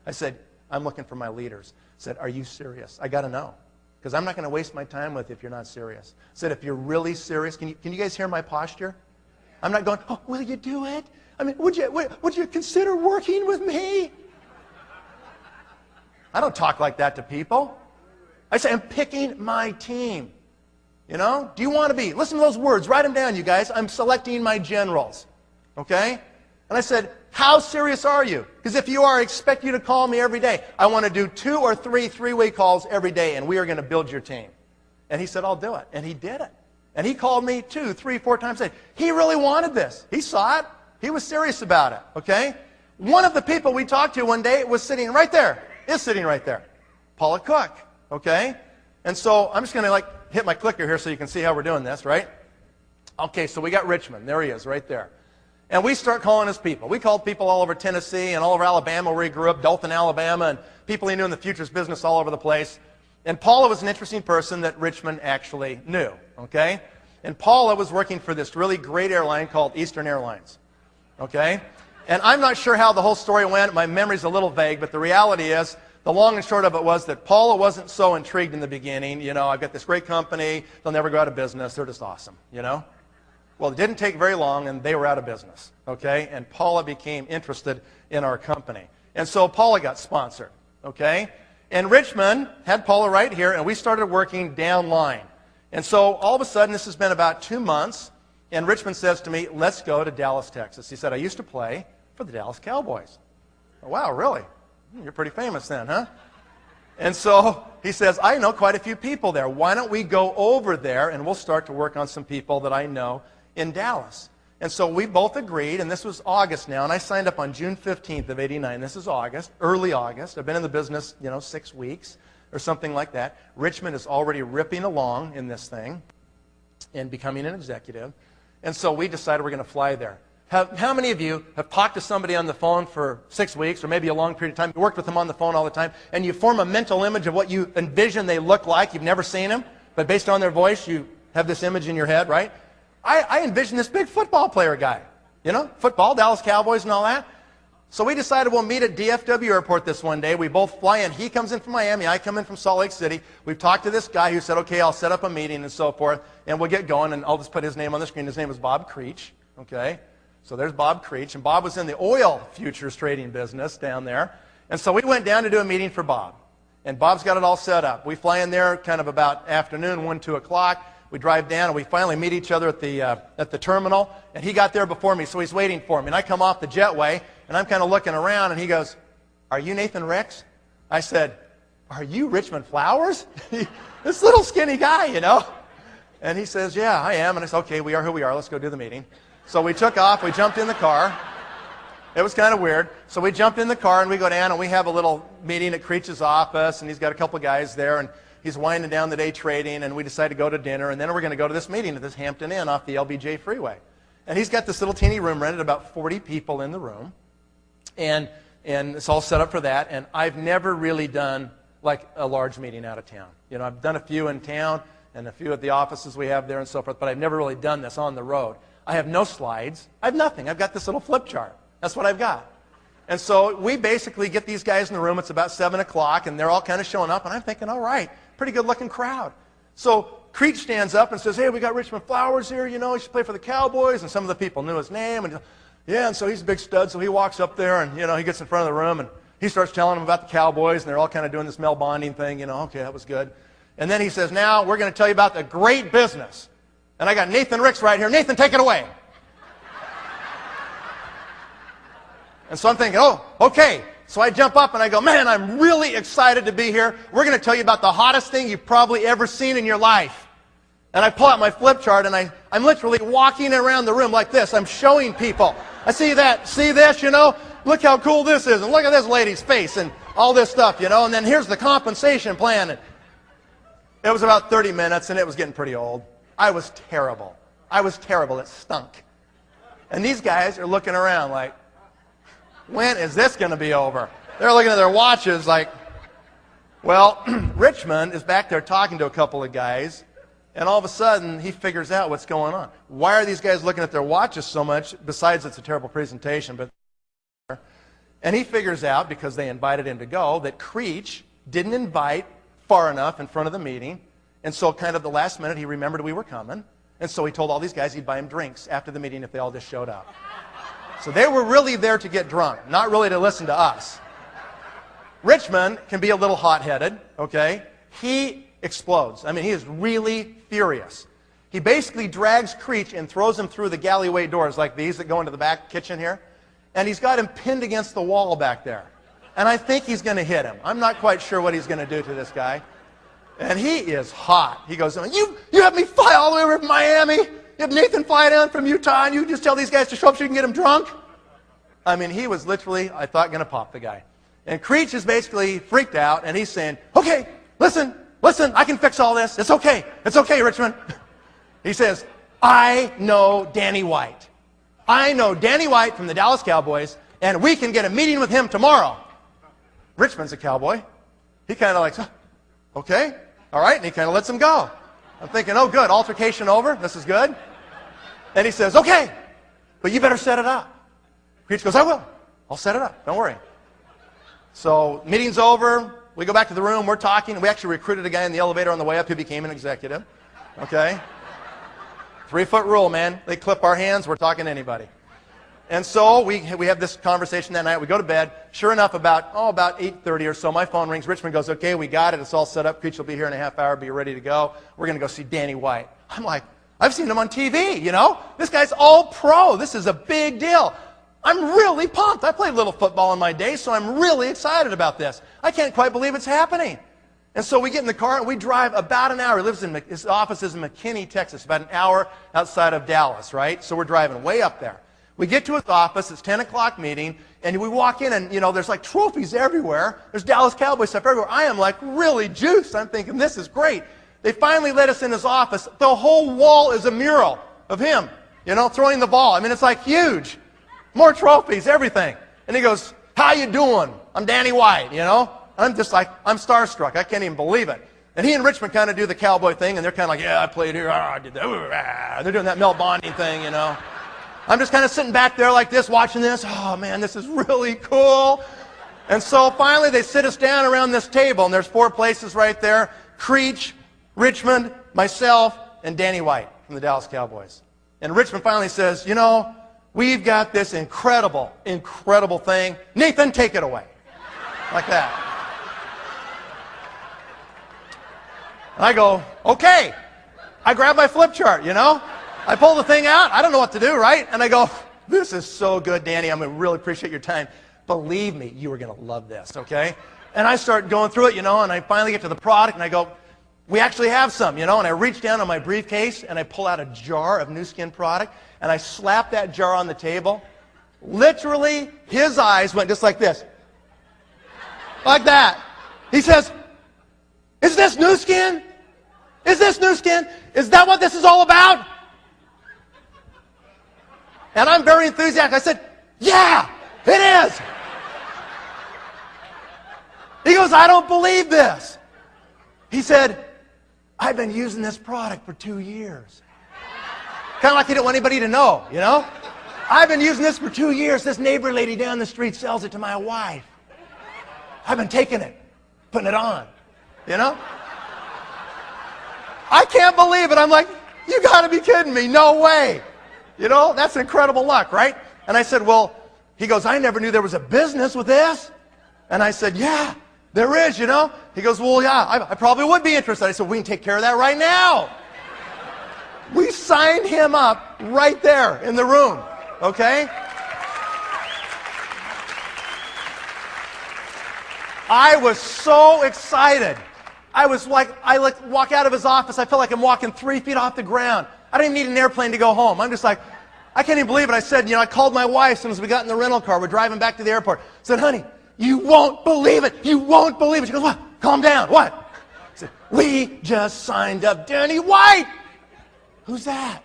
I said, I'm looking for my leaders. I said, are you serious? I got to know, because I'm not going to waste my time with you if you're not serious. I said, if you're really serious, can you guys hear my posture? I'm not going, oh, will you do it? I mean, would you consider working with me? I don't talk like that to people. I say, I'm picking my team. You know? Do you want to be? Listen to those words. Write them down, you guys. I'm selecting my generals. Okay? And I said, how serious are you? Because if you are, I expect you to call me every day. I want to do 2 or 3 three-way calls every day, and we are going to build your team. And he said, I'll do it. And he did it. And he called me 2, 3, 4 times a day. He really wanted this. He saw it. He was serious about it. Okay? One of the people we talked to one day was sitting right there. Is sitting right there. Paula Cook. Okay? And so I'm just going to hit my clicker here so you can see how we're doing this, right? Okay, so we got Richmond. There he is, right there. And we start calling his people. We called people all over Tennessee and all over Alabama where he grew up, Dothan, Alabama, and people he knew in the futures business all over the place. And Paula was an interesting person that Richmond actually knew, okay? And Paula was working for this really great airline called Eastern Airlines, okay? And I'm not sure how the whole story went. My memory's a little vague, but the reality is, the long and short of it was that Paula wasn't so intrigued in the beginning. You know, I've got this great company. They'll never go out of business. They're just awesome, you know? Well, it didn't take very long, and they were out of business, okay? And Paula became interested in our company. And so Paula got sponsored, okay? And Richmond had Paula right here, and we started working downline. And so all of a sudden, this has been about 2 months, and Richmond says to me, let's go to Dallas, Texas. He said, I used to play for the Dallas Cowboys. Oh, wow, really? You're pretty famous then, huh? And so he says, I know quite a few people there. Why don't we go over there, and we'll start to work on some people that I know in Dallas. And so we both agreed, and this was August now, and I signed up on June 15th of '89. This is August, early August. I've been in the business, 6 weeks or something like that. Richmond is already ripping along in this thing and becoming an executive. And so we decided we're going to fly there. How many of you have talked to somebody on the phone for 6 weeks or maybe a long period of time, you worked with them on the phone all the time, and you form a mental image of what you envision they look like? You've never seen them, but based on their voice, you have this image in your head, right? I envision this big football player guy, football, Dallas Cowboys and all that. So we decided we'll meet at DFW Airport this one day. We both fly in. He comes in from Miami. I come in from Salt Lake City. We've talked to this guy who said, okay, I'll set up a meeting and so forth, and we'll get going, and I'll just put his name on the screen. His name is Bob Creech, okay? So there's Bob Creech, and Bob was in the oil futures trading business down there. And so we went down to do a meeting for Bob, and Bob's got it all set up. We fly in there kind of about afternoon, 1, 2 o'clock. We drive down, and we finally meet each other at the terminal, and he got there before me, so he's waiting for me. And I come off the jetway, and I'm kind of looking around, and he goes, are you Nathan Ricks? I said, are you Richmond Flowers? This little skinny guy, And he says, yeah, I am. And I said, okay, we are who we are. Let's go do the meeting. So we took off. We jumped in the car. It was kind of weird. So we jumped in the car, and we go down, and we have a little meeting at Creech's office, and he's got a couple guys there, and he's winding down the day trading, and we decide to go to dinner, and then we're going to go to this meeting at this Hampton Inn off the LBJ freeway. And he's got this little teeny room rented, about 40 people in the room, and it's all set up for that. And I've never really done like a large meeting out of town. I've done a few in town and a few at the offices we have there and so forth, but I've never really done this on the road. I have no slides. I have nothing. I've got this little flip chart. That's what I've got. And so we basically get these guys in the room. It's about 7 o'clock, and they're all kind of showing up, and I'm thinking, all right, pretty good-looking crowd. So Creech stands up and says, hey, we got Richmond Flowers here, he should play for the Cowboys, and some of the people knew his name, and yeah, and so he's a big stud, so he walks up there, and, he gets in front of the room, and he starts telling them about the Cowboys, and they're all kind of doing this Mel bonding thing, okay, that was good. And then he says, now we're going to tell you about the great business. And I got Nathan Ricks right here. Nathan, take it away. And so I'm thinking, oh, okay, So I jump up and I go, man, I'm really excited to be here. We're going to tell you about the hottest thing you've probably ever seen in your life. And I pull out my flip chart and I'm literally walking around the room like this. I'm showing people. I see that, see this, you know? Look how cool this is. And look at this lady's face and all this stuff, you know? And then here's the compensation plan. And it was about 30 minutes and it was getting pretty old. I was terrible. I was terrible. It stunk. And these guys are looking around like, when is this going to be over? They're looking at their watches like, well, Richmond is back there talking to a couple of guys, and all of a sudden he figures out what's going on. Why are these guys looking at their watches so much, besides it's a terrible presentation? And he figures out, because they invited him to go, that Creech didn't invite far enough in front of the meeting, and so kind of the last minute he remembered we were coming, and so he told all these guys he'd buy them drinks after the meeting if they all just showed up. So they were really there to get drunk, not really to listen to us. Richmond can be a little hot-headed, okay? He explodes. I mean, he is really furious. He basically drags Creech and throws him through the galleyway doors like these that go into the back kitchen here. And he's got him pinned against the wall back there. And I think he's going to hit him. I'm not quite sure what he's going to do to this guy. And he is hot. He goes, you have me fly all the way over from Miami? You have Nathan fly down from Utah and you just tell these guys to show up so you can get them drunk? I mean, he was literally, I thought, going to pop the guy. And Creech is basically freaked out, and he's saying, okay, listen, I can fix all this. It's okay, Richmond. He says, I know Danny White. I know Danny White from the Dallas Cowboys, and we can get a meeting with him tomorrow. Richmond's a cowboy. He kind of like, okay, all right, and he kind of lets him go. I'm thinking, oh, good, altercation over. This is good. And he says, okay, but you better set it up. Creech goes, I will. I'll set it up. Don't worry. So meeting's over. We go back to the room. We're talking. We actually recruited a guy in the elevator on the way up who became an executive. Okay? 3-foot rule, man. They clip our hands. We're talking to anybody. And so we have this conversation that night. We go to bed. Sure enough, about 8:30 or so, my phone rings. Richmond goes, okay, we got it. It's all set up. Creech will be here in a half hour. Be ready to go. We're going to go see Danny White. I'm like, I've seen him on TV, you know? This guy's all pro. This is a big deal. I'm really pumped. I played a little football in my day, so I'm really excited about this. I can't quite believe it's happening. And so we get in the car and we drive about an hour. His office is in McKinney, Texas, about an hour outside of Dallas, right? So we're driving way up there. We get to his office, it's 10 o'clock meeting, and we walk in and, you know, there's like trophies everywhere. There's Dallas Cowboys stuff everywhere. I am like really juiced. I'm thinking, this is great. They finally let us in his office. The whole wall is a mural of him, you know, throwing the ball. I mean, it's like huge. More trophies, everything. And he goes, how you doing? I'm Danny White, you know. I'm just like, I'm starstruck. I can't even believe it. And he and Richmond kind of do the cowboy thing, and they're kind of like, yeah, I played here. I did that. They're doing that Mel Bonding thing, you know. I'm just kind of sitting back there like this, watching this. Oh, man, this is really cool. And so finally they sit us down around this table, and there's 4 places right there. Creech, Richmond, myself, and Danny White from the Dallas Cowboys. And Richmond finally says, you know, we've got this incredible, incredible thing. Nathan, take it away. Like that. And I go, okay. I grab my flip chart, you know. I pull the thing out. I don't know what to do, right? And I go, this is so good, Danny. I'm going to really appreciate your time. Believe me, you are going to love this, okay? And I start going through it, you know, and I finally get to the product, and I go, we actually have some, you know, and I reach down on my briefcase, and I pull out a jar of Nu Skin product, and I slap that jar on the table. Literally, his eyes went just like this. Like that. He says, is this Nu Skin? Is this Nu Skin? Is that what this is all about? And I'm very enthusiastic. I said, yeah, it is. He goes, I don't believe this. He said, I've been using this product for 2 years. Kind of like he didn't want anybody to know, you know? I've been using this for 2 years. This neighbor lady down the street sells it to my wife. I've been taking it, putting it on, you know? I can't believe it. I'm like, you got to be kidding me. No way. You know, that's incredible luck, right? And I said, well, he goes, I never knew there was a business with this. And I said, yeah, there is, you know. He goes, well, yeah, I probably would be interested. I said, we can take care of that right now. We signed him up right there in the room, okay? I was so excited. I walk out of his office. I feel like I'm walking 3 feet off the ground. I didn't even need an airplane to go home. I'm just like, I can't even believe it. I said, I called my wife as soon as we got in the rental car. We're driving back to the airport. I said, honey, you won't believe it. You won't believe it. She goes, what? Calm down. What? I said, we just signed up Danny White. Who's that?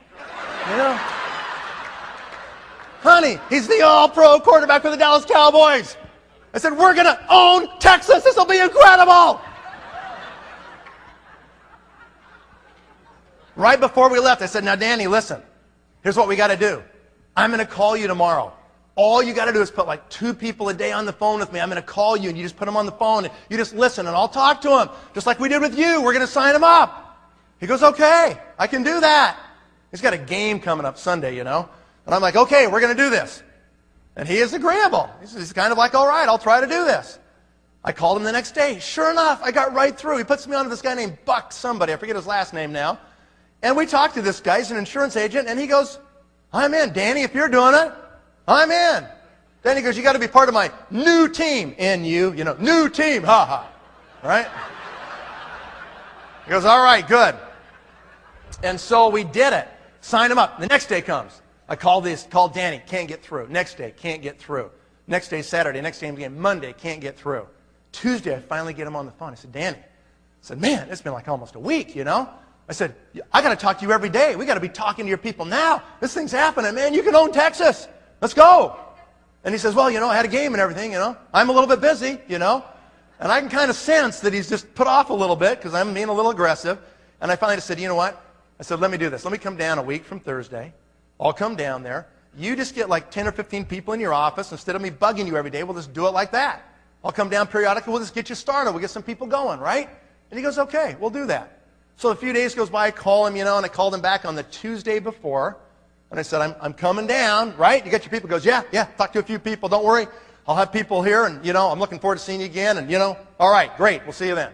Honey, he's the all-pro quarterback for the Dallas Cowboys. I said, we're going to own Texas. This will be incredible. Right before we left, I said, now, Danny, listen. Here's what we got to do. I'm going to call you tomorrow. All you got to do is put like 2 people a day on the phone with me. I'm going to call you, and you just put them on the phone, and you just listen, and I'll talk to them, just like we did with you. We're going to sign them up. He goes, okay, I can do that. He's got a game coming up Sunday, And I'm like, okay, we're going to do this. And he is agreeable. He's kind of like, all right, I'll try to do this. I called him the next day. Sure enough, I got right through. He puts me on to this guy named Buck somebody. I forget his last name now. And we talked to this guy. He's an insurance agent. And he goes, I'm in. Danny, if you're doing it, I'm in. Then he goes, you got to be part of my new team. N-U, new team. Ha ha. Right? He goes, all right, good. And so we did it. Signed him up. The next day comes. I called Danny, can't get through. Next day, can't get through. Next day, Saturday. Next day again, Monday, can't get through. Tuesday, I finally get him on the phone. I said, Danny. I said, man, it's been like almost a week, I said, I got to talk to you every day. We got to be talking to your people now. This thing's happening, man. You can own Texas. Let's go. And he says, well, I had a game and everything, I'm a little bit busy, And I can kind of sense that he's just put off a little bit because I'm being a little aggressive. And I finally just said, you know what? I said, let me do this. Let me come down a week from Thursday. I'll come down there. You just get like 10 or 15 people in your office. Instead of me bugging you every day, we'll just do it like that. I'll come down periodically. We'll just get you started. We'll get some people going, right? And he goes, okay, we'll do that. So a few days goes by. I call him, and I called him back on the Tuesday before. And I said, I'm coming down, right? You got your people. He goes, yeah, talk to a few people. Don't worry. I'll have people here, and, I'm looking forward to seeing you again. And, all right, great. We'll see you then.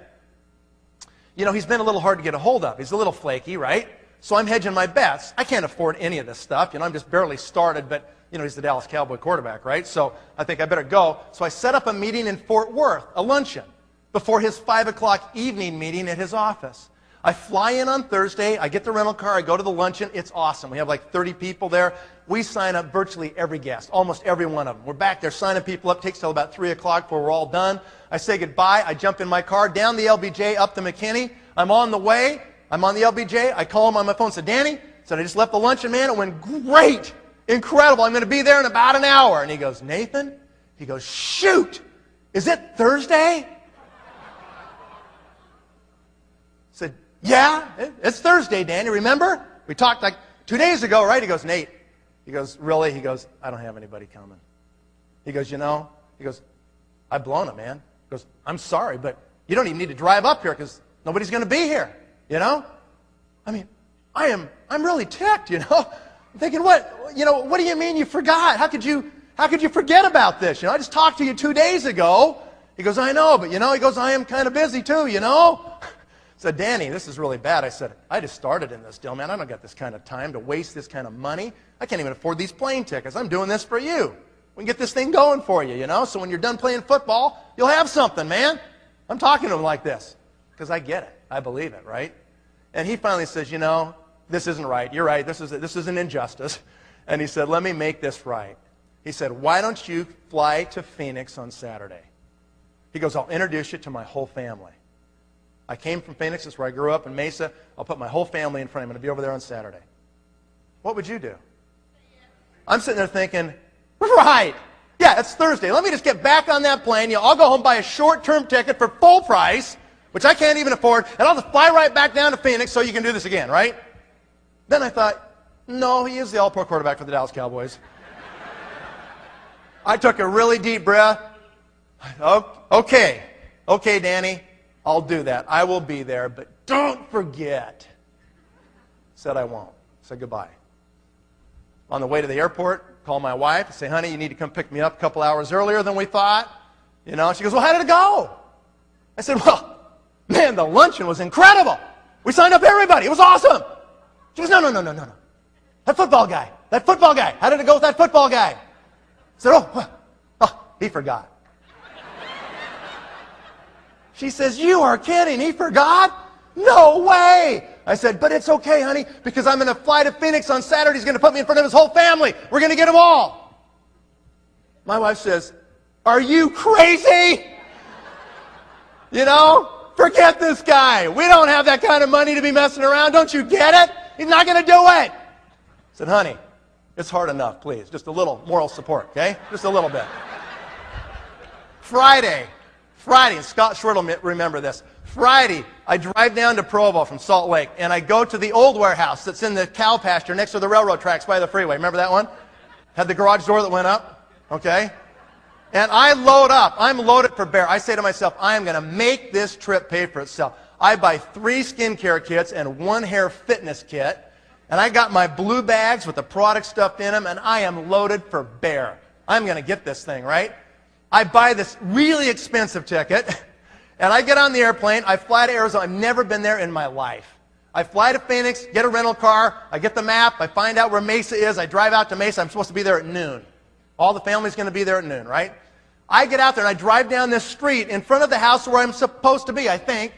He's been a little hard to get a hold of. He's a little flaky, right? So I'm hedging my bets. I can't afford any of this stuff. I'm just barely started, but, he's the Dallas Cowboy quarterback, right? So I think I better go. So I set up a meeting in Fort Worth, a luncheon, before his 5 o'clock evening meeting at his office. I fly in on Thursday. I get the rental car. I go to the luncheon. It's awesome. We have like 30 people there. We sign up virtually every guest, almost every one of them. We're back there signing people up. It takes till about 3 o'clock before we're all done. I say goodbye. I jump in my car, down the LBJ, up to McKinney. I'm on the way. I'm on the LBJ. I call him on my phone. Said, Danny, I just left the luncheon, man. It went great. Incredible. I'm going to be there in about an hour. And he goes, Nathan? He goes, shoot. Is it Thursday? I said, yeah, it's Thursday, Danny. Remember? We talked like 2 days ago, right? He goes, Nate. He goes, really? He goes, I don't have anybody coming. He goes, He goes, I've blown it, man. He goes, I'm sorry, but you don't even need to drive up here because nobody's going to be here. I mean, I'm really ticked, I'm thinking, what do you mean you forgot? How could you forget about this? I just talked to you 2 days ago. He goes, I know, but he goes, I am kind of busy too, I said, Danny, this is really bad. I said, I just started in this deal, man. I don't got this kind of time to waste this kind of money. I can't even afford these plane tickets. I'm doing this for you. We can get this thing going for you, So when you're done playing football, you'll have something, man. I'm talking to him like this because I get it. I believe it, right? And he finally says, this isn't right. You're right. This is an injustice. And he said, let me make this right. He said, why don't you fly to Phoenix on Saturday? He goes, I'll introduce you to my whole family. I came from Phoenix. That's where I grew up in Mesa. I'll put my whole family in front of him. I'm going to be over there on Saturday. What would you do? I'm sitting there thinking, right. Yeah, it's Thursday. Let me just get back on that plane. I'll go home, buy a short-term ticket for full price, which I can't even afford, and I'll just fly right back down to Phoenix so you can do this again, right? Then I thought, no, he is the all-pro quarterback for the Dallas Cowboys. I took a really deep breath. Okay, Danny, I'll do that. I will be there, but don't forget. Said I won't. Said goodbye. On the way to the airport, call my wife and say, honey, you need to come pick me up a couple hours earlier than we thought. She goes, well, how did it go? I said, well, man, the luncheon was incredible. We signed up everybody. It was awesome. She goes, no. That football guy. How did it go with that football guy? I said, he forgot. She says, you are kidding. He forgot? No way. I said, but it's okay, honey, because I'm going to fly to Phoenix on Saturday. He's going to put me in front of his whole family. We're going to get them all. My wife says, are you crazy? You know, forget this guy. We don't have that kind of money to be messing around. Don't you get it? He's not going to do it. I said, honey, it's hard enough, please. Just a little moral support, okay? Just a little bit. Friday, and Scott Short will remember this. Friday, I drive down to Provo from Salt Lake, and I go to the old warehouse that's in the cow pasture next to the railroad tracks by the freeway. Remember that one? Had the garage door that went up, okay? And I load up. I'm loaded for bear. I say to myself, I am going to make this trip pay for itself. I buy 3 skincare kits and 1 hair fitness kit, and I got my blue bags with the product stuffed in them, and I am loaded for bear. I'm going to get this thing, right? I buy this really expensive ticket, and I get on the airplane. I fly to Arizona. I've never been there in my life. I fly to Phoenix, get a rental car. I get the map. I find out where Mesa is. I drive out to Mesa. I'm supposed to be there at noon. All the family's going to be there at noon, right? I get out there, and I drive down this street in front of the house where I'm supposed to be, I think.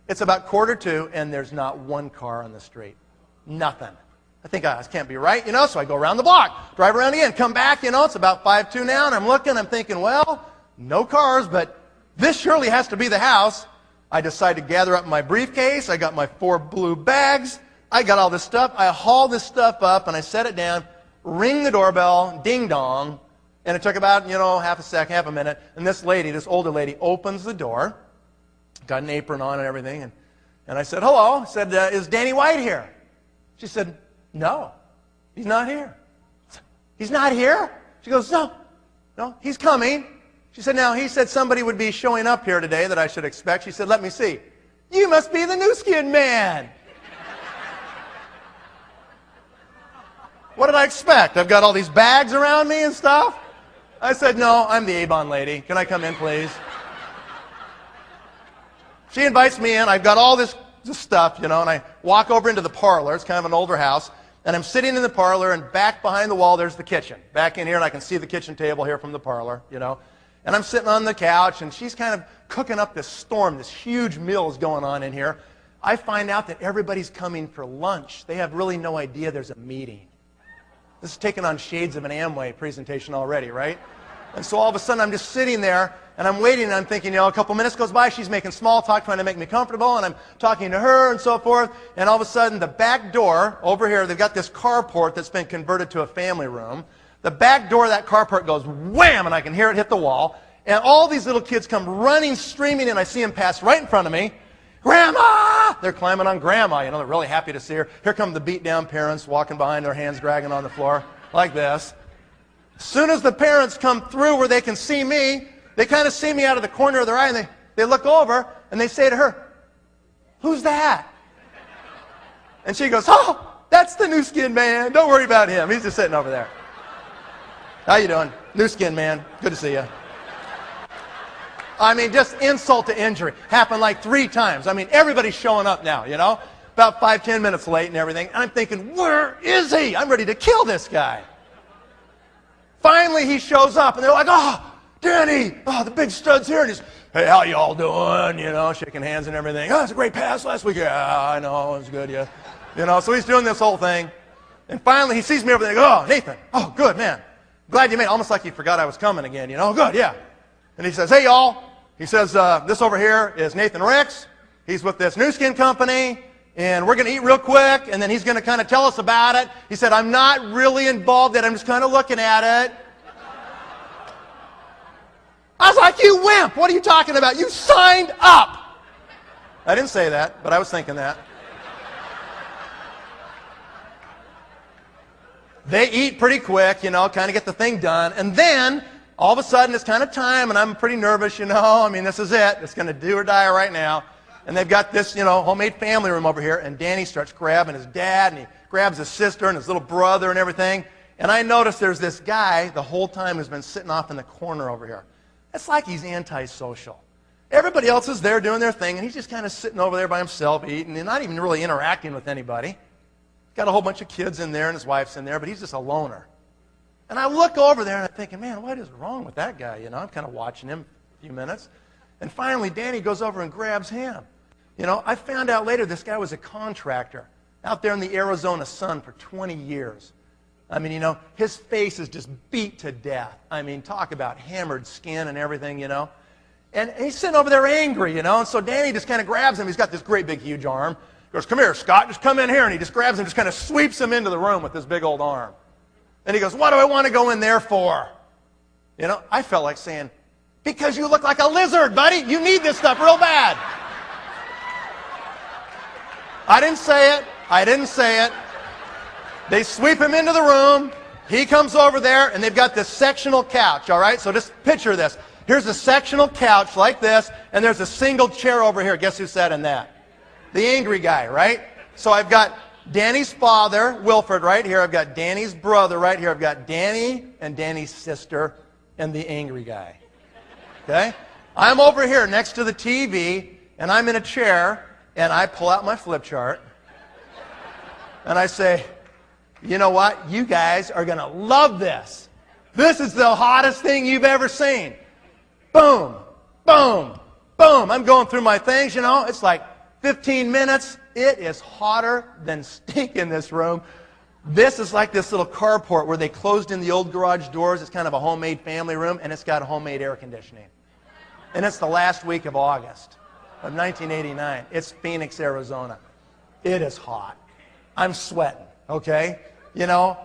It's about 1:45, and there's not one car on the street. Nothing. I think, this can't be right, you know, so I go around the block, drive around again, come back, you know, it's about 5:02 now, and I'm looking, I'm thinking, well, no cars, but this surely has to be the house. I decide to gather up my briefcase. I got my 4 blue bags. I got all this stuff. I haul this stuff up, and I set it down, ring the doorbell, ding-dong, and it took about, you know, half a minute, and this lady, this older lady, opens the door, got an apron on and everything, and I said, hello. I said, is Danny White here? She said, no, he's not here. He's not here? She goes, no, he's coming. She said, now, he said somebody would be showing up here today that I should expect. She said, let me see. You must be the new skin man. What did I expect? I've got all these bags around me and stuff. I said, no, I'm the Avon lady. Can I come in, please? She invites me in. I've got all this stuff, you know, and I walk over into the parlor. It's kind of an older house. And I'm sitting in the parlor, and back behind the wall, there's the kitchen. Back in here, and I can see the kitchen table here from the parlor, you know. And I'm sitting on the couch, and she's kind of cooking up this storm. This huge meal is going on in here. I find out that everybody's coming for lunch. They have really no idea there's a meeting. This is taking on shades of an Amway presentation already, right? And so all of a sudden, I'm just sitting there, and I'm waiting, and I'm thinking, you know, a couple minutes goes by, she's making small talk, trying to make me comfortable, and I'm talking to her and so forth, and all of a sudden, the back door, over here, they've got this carport that's been converted to a family room. The back door of that carport goes wham, and I can hear it hit the wall, and all these little kids come running, streaming, and I see them pass right in front of me. Grandma! They're climbing on Grandma, you know, they're really happy to see her. Here come the beat-down parents walking behind, their hands dragging on the floor, like this. As soon as the parents come through where they can see me, they kind of see me out of the corner of their eye, and they look over, and they say to her, who's that? And she goes, oh, that's the new skin man. Don't worry about him. He's just sitting over there. How you doing? New skin man. Good to see you. I mean, just insult to injury. Happened like 3 times. I mean, everybody's showing up now, you know, about 5-10 minutes late and everything. And I'm thinking, where is he? I'm ready to kill this guy. Finally, he shows up, and they're like, oh, Danny, oh, the big stud's here. And he's, hey, how y'all doing? You know, shaking hands and everything. Oh, it's a great pass last week. Yeah, I know, it was good, yeah. You know, so he's doing this whole thing. And finally, he sees me over there and goes, oh, Nathan, oh, good, man. Glad you made it. Almost like he forgot I was coming again, you know. Good, yeah. And he says, hey, y'all. He says, this over here is Nathan Ricks. He's with this new skin company. And we're going to eat real quick, and then he's going to kind of tell us about it. He said, I'm not really involved in it. I'm just kind of looking at it. I was like, you wimp. What are you talking about? You signed up. I didn't say that, but I was thinking that. They eat pretty quick, you know, kind of get the thing done. And then, all of a sudden, it's kind of time, and I'm pretty nervous, you know. I mean, this is it. It's going to do or die right now. And they've got this, you know, homemade family room over here, and Danny starts grabbing his dad, and he grabs his sister and his little brother and everything. And I notice there's this guy the whole time who's been sitting off in the corner over here. It's like he's antisocial. Everybody else is there doing their thing, and he's just kind of sitting over there by himself eating and not even really interacting with anybody. Got a whole bunch of kids in there, and his wife's in there, but he's just a loner. And I look over there, and I'm thinking, man, what is wrong with that guy? You know, I'm kind of watching him a few minutes. And finally, Danny goes over and grabs him. You know, I found out later this guy was a contractor out there in the Arizona sun for 20 years. I mean, you know, his face is just beat to death. I mean, talk about hammered skin and everything, you know. And he's sitting over there angry, you know. And so Danny just kind of grabs him. He's got this great big huge arm. He goes, "Come here, Scott, just come in here." And he just grabs him, just kind of sweeps him into the room with this big old arm. And he goes, "What do I want to go in there for?" You know, I felt like saying, "Because you look like a lizard, buddy. You need this stuff real bad." I didn't say it. I didn't say it. They sweep him into the room. He comes over there, and they've got this sectional couch, all right? So just picture this. Here's a sectional couch like this, and there's a single chair over here. Guess who sat in that? The angry guy, right? So I've got Danny's father, Wilford, right here. I've got Danny's brother right here. I've got Danny and Danny's sister and the angry guy. Okay? I'm over here next to the TV, and I'm in a chair, and I pull out my flip chart, and I say, "You know what? You guys are going to love this. This is the hottest thing you've ever seen." Boom, boom, boom. I'm going through my things, you know. It's like 15 minutes. It is hotter than stink in this room. This is like this little carport where they closed in the old garage doors. It's kind of a homemade family room, and it's got homemade air conditioning. And it's the last week of August of 1989. It's Phoenix, Arizona. It is hot. I'm sweating, okay? You know,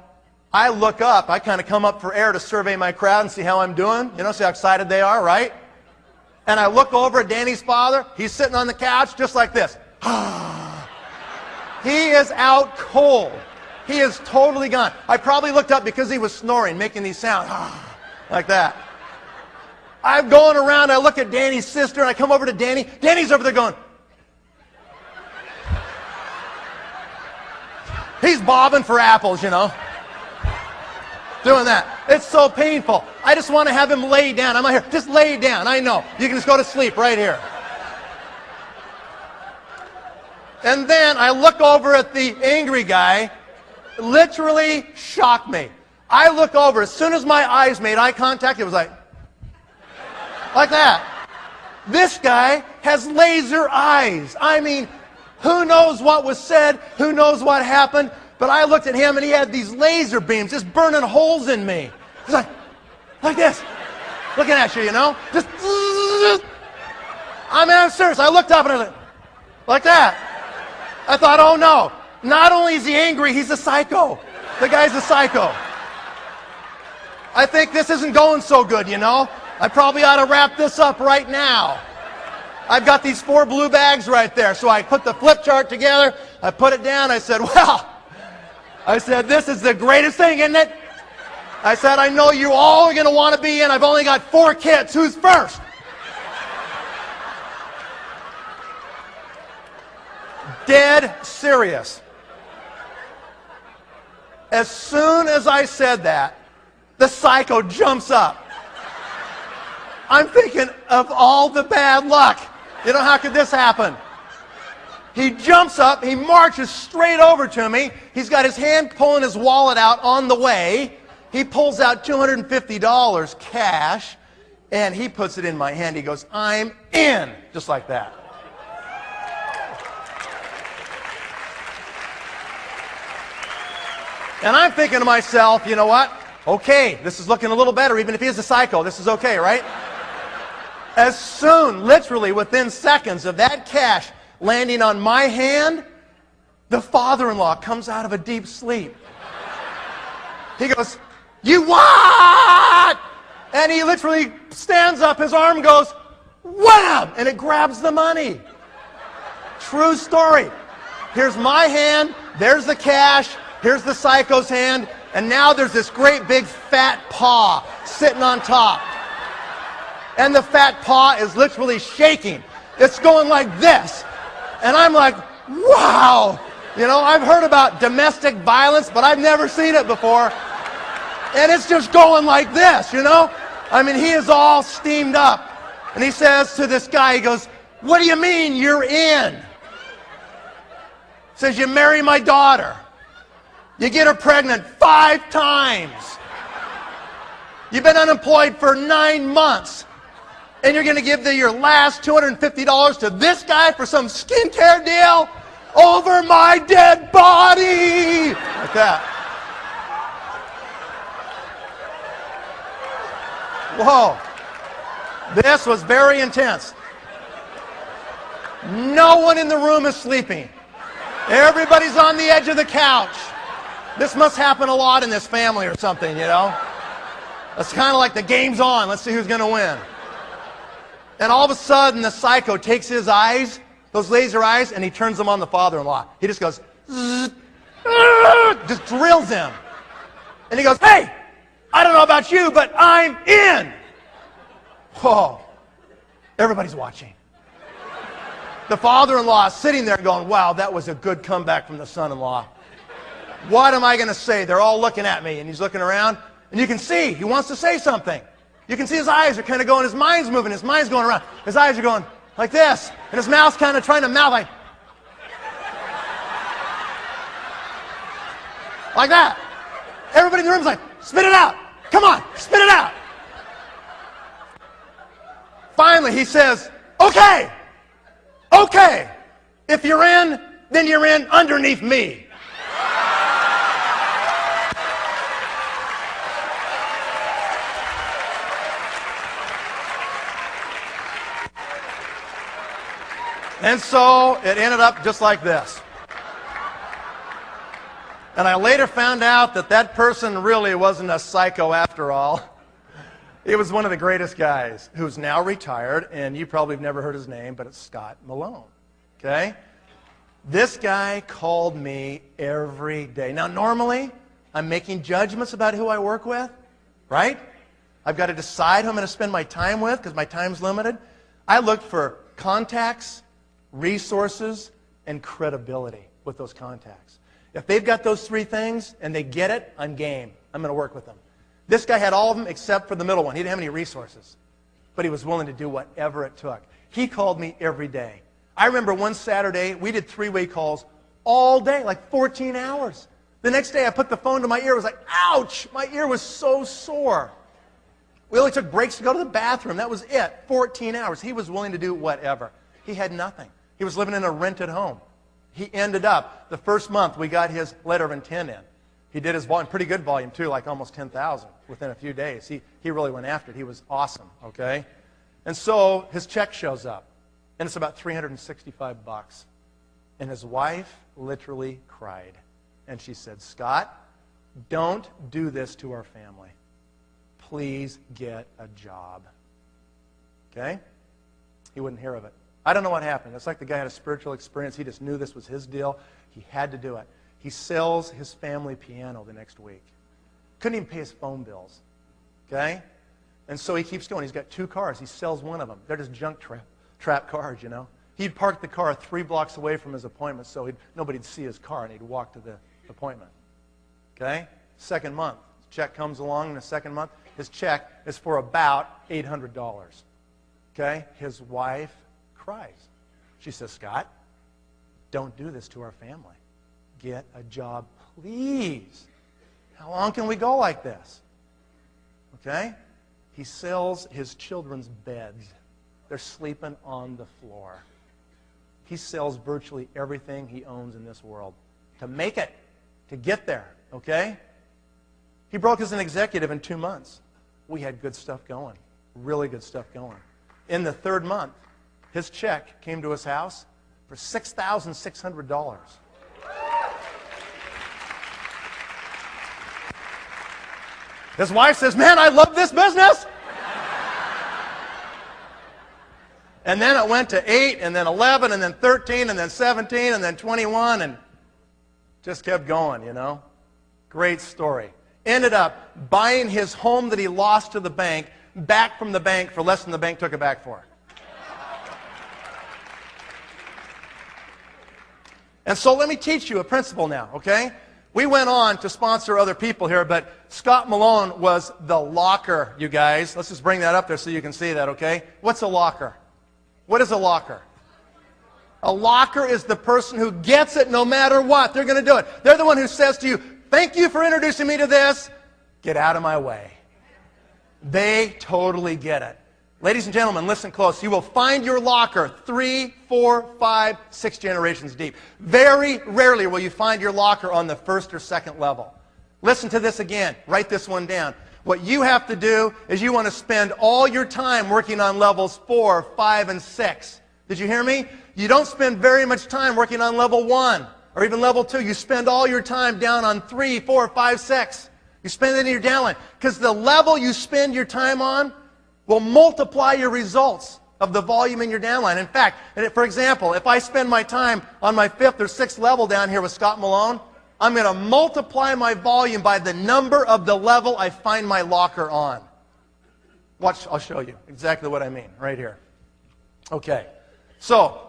I look up. I kind of come up for air to survey my crowd and see how I'm doing. You know, see how excited they are, right? And I look over at Danny's father. He's sitting on the couch just like this. He is out cold. He is totally gone. I probably looked up because he was snoring, making these sounds like that. I'm going around. I look at Danny's sister, and I come over to Danny. Danny's over there going. He's bobbing for apples, you know. Doing that. It's so painful. I just want to have him lay down. I'm not here. Just lay down. I know. You can just go to sleep right here. And then I look over at the angry guy. Literally shocked me. I look over. As soon as my eyes made eye contact, it was like that. This guy has laser eyes. I mean, who knows what was said? Who knows what happened? But I looked at him, and he had these laser beams just burning holes in me. He's like this. Looking at you, you know? Just, I'm serious. I looked up, and I was like that. I thought, oh, no. Not only is he angry, he's a psycho. The guy's a psycho. I think this isn't going so good, you know? I probably ought to wrap this up right now. I've got these 4 blue bags right there. So I put the flip chart together. I put it down. I said, this is the greatest thing, isn't it? I said, I know you all are going to want to be in. I've only got 4 kids. Who's first? Dead serious. As soon as I said that, the psycho jumps up. I'm thinking of all the bad luck. You know, how could this happen? He jumps up, he marches straight over to me. He's got his hand pulling his wallet out on the way. He pulls out $250 cash, and he puts it in my hand. He goes, "I'm in," just like that. And I'm thinking to myself, you know what? Okay, this is looking a little better. Even if he is a psycho, this is okay, right? As soon, literally within seconds of that cash landing on my hand, the father-in-law comes out of a deep sleep. He goes, "You what?" And he literally stands up, his arm goes, wham! And it grabs the money. True story. Here's my hand, there's the cash, here's the psycho's hand, and now there's this great big fat paw sitting on top. And the fat paw is literally shaking. It's going like this. And I'm like, wow. You know, I've heard about domestic violence, but I've never seen it before. And it's just going like this, you know. I mean, he is all steamed up. And he says to this guy, he goes, "What do you mean you're in?" He says, "You marry my daughter. You get her pregnant 5 times. You've been unemployed for 9 months. And you're going to give your last $250 to this guy for some skincare deal over my dead body. Like that. Whoa. This was very intense. No one in the room is sleeping. Everybody's on the edge of the couch. This must happen a lot in this family or something, you know? It's kind of like the game's on. Let's see who's going to win. And all of a sudden, the psycho takes his eyes, those laser eyes, and he turns them on the father-in-law. He just goes, just drills him. And he goes, hey, I don't know about you, but I'm in. Whoa. Everybody's watching. The father-in-law is sitting there going, wow, that was a good comeback from the son-in-law. What am I going to say? They're all looking at me. And he's looking around, and you can see he wants to say something. You can see his eyes are kind of going, his mind's moving, his mind's going around. His eyes are going like this, and his mouth's kind of trying to mouth like that. Everybody in the room's like, spit it out. Come on, spit it out. Finally, he says, okay. Okay. If you're in, then you're in underneath me. And so it ended up just like this. And I later found out that that person really wasn't a psycho after all. He was one of the greatest guys who's now retired, and you probably have never heard his name, but it's Scott Malone. Okay? This guy called me every day. Now, normally, I'm making judgments about who I work with, right? I've got to decide who I'm going to spend my time with because my time's limited. I look for contacts, resources, and credibility with those contacts. If they've got those three things and they get it, I'm game. I'm going to work with them. This guy had all of them except for the middle one. He didn't have any resources, but he was willing to do whatever it took. He called me every day. I remember one Saturday, we did three-way calls all day, like 14 hours. The next day, I put the phone to my ear. It was like, ouch! My ear was so sore. We only took breaks to go to the bathroom. That was it. 14 hours. He was willing to do whatever. He had nothing. He was living in a rented home. He ended up, the first month, we got his letter of intent in. He did his volume, pretty good volume too, like almost 10,000 within a few days. He really went after it. He was awesome, okay? And so his check shows up, and it's about $365. And his wife literally cried. And she said, Scott, don't do this to our family. Please get a job. Okay? He wouldn't hear of it. I don't know what happened. It's like the guy had a spiritual experience. He just knew this was his deal. He had to do it. He sells his family piano the next week. Couldn't even pay his phone bills. Okay? And so he keeps going. He's got 2 cars. He sells one of them. They're just junk trap cars, you know. He'd park the car 3 blocks away from his appointment so nobody'd see his car, and he'd walk to the appointment. Okay? Second month. Check comes along in the second month. His check is for about $800. Okay? His wife cries. She says, Scott, don't do this to our family. Get a job, please. How long can we go like this? Okay? He sells his children's beds. They're sleeping on the floor. He sells virtually everything he owns in this world to make it, to get there. Okay? He broke as an executive in 2 months. We had good stuff going, really good stuff going. In the 3rd month, his check came to his house for $6,600. His wife says, man, I love this business. And then it went to 8, and then 11, and then 13, and then 17, and then 21, and just kept going, you know. Great story. Ended up buying his home that he lost to the bank back from the bank for less than the bank took it back for. And so let me teach you a principle now, okay? We went on to sponsor other people here, but Scott Malone was the locker, you guys. Let's just bring that up there so you can see that, okay? What's a locker? What is a locker? A locker is the person who gets it no matter what. They're going to do it. They're the one who says to you, thank you for introducing me to this. Get out of my way. They totally get it. Ladies and gentlemen, listen close. You will find your locker 3, 4, 5, 6 generations deep. Very rarely will you find your locker on the first or second level. Listen to this again. Write this one down. What you have to do is you want to spend all your time working on levels 4, 5, and 6. Did you hear me? You don't spend very much time working on level 1 or even level 2. You spend all your time down on 3, 4, 5, 6. You spend it in your downline. Because the level you spend your time on will multiply your results of the volume in your downline. In fact, for example, if I spend my time on my 5th or 6th level down here with Scott Malone, I'm going to multiply my volume by the number of the level I find my locker on. Watch, I'll show you exactly what I mean right here. Okay, so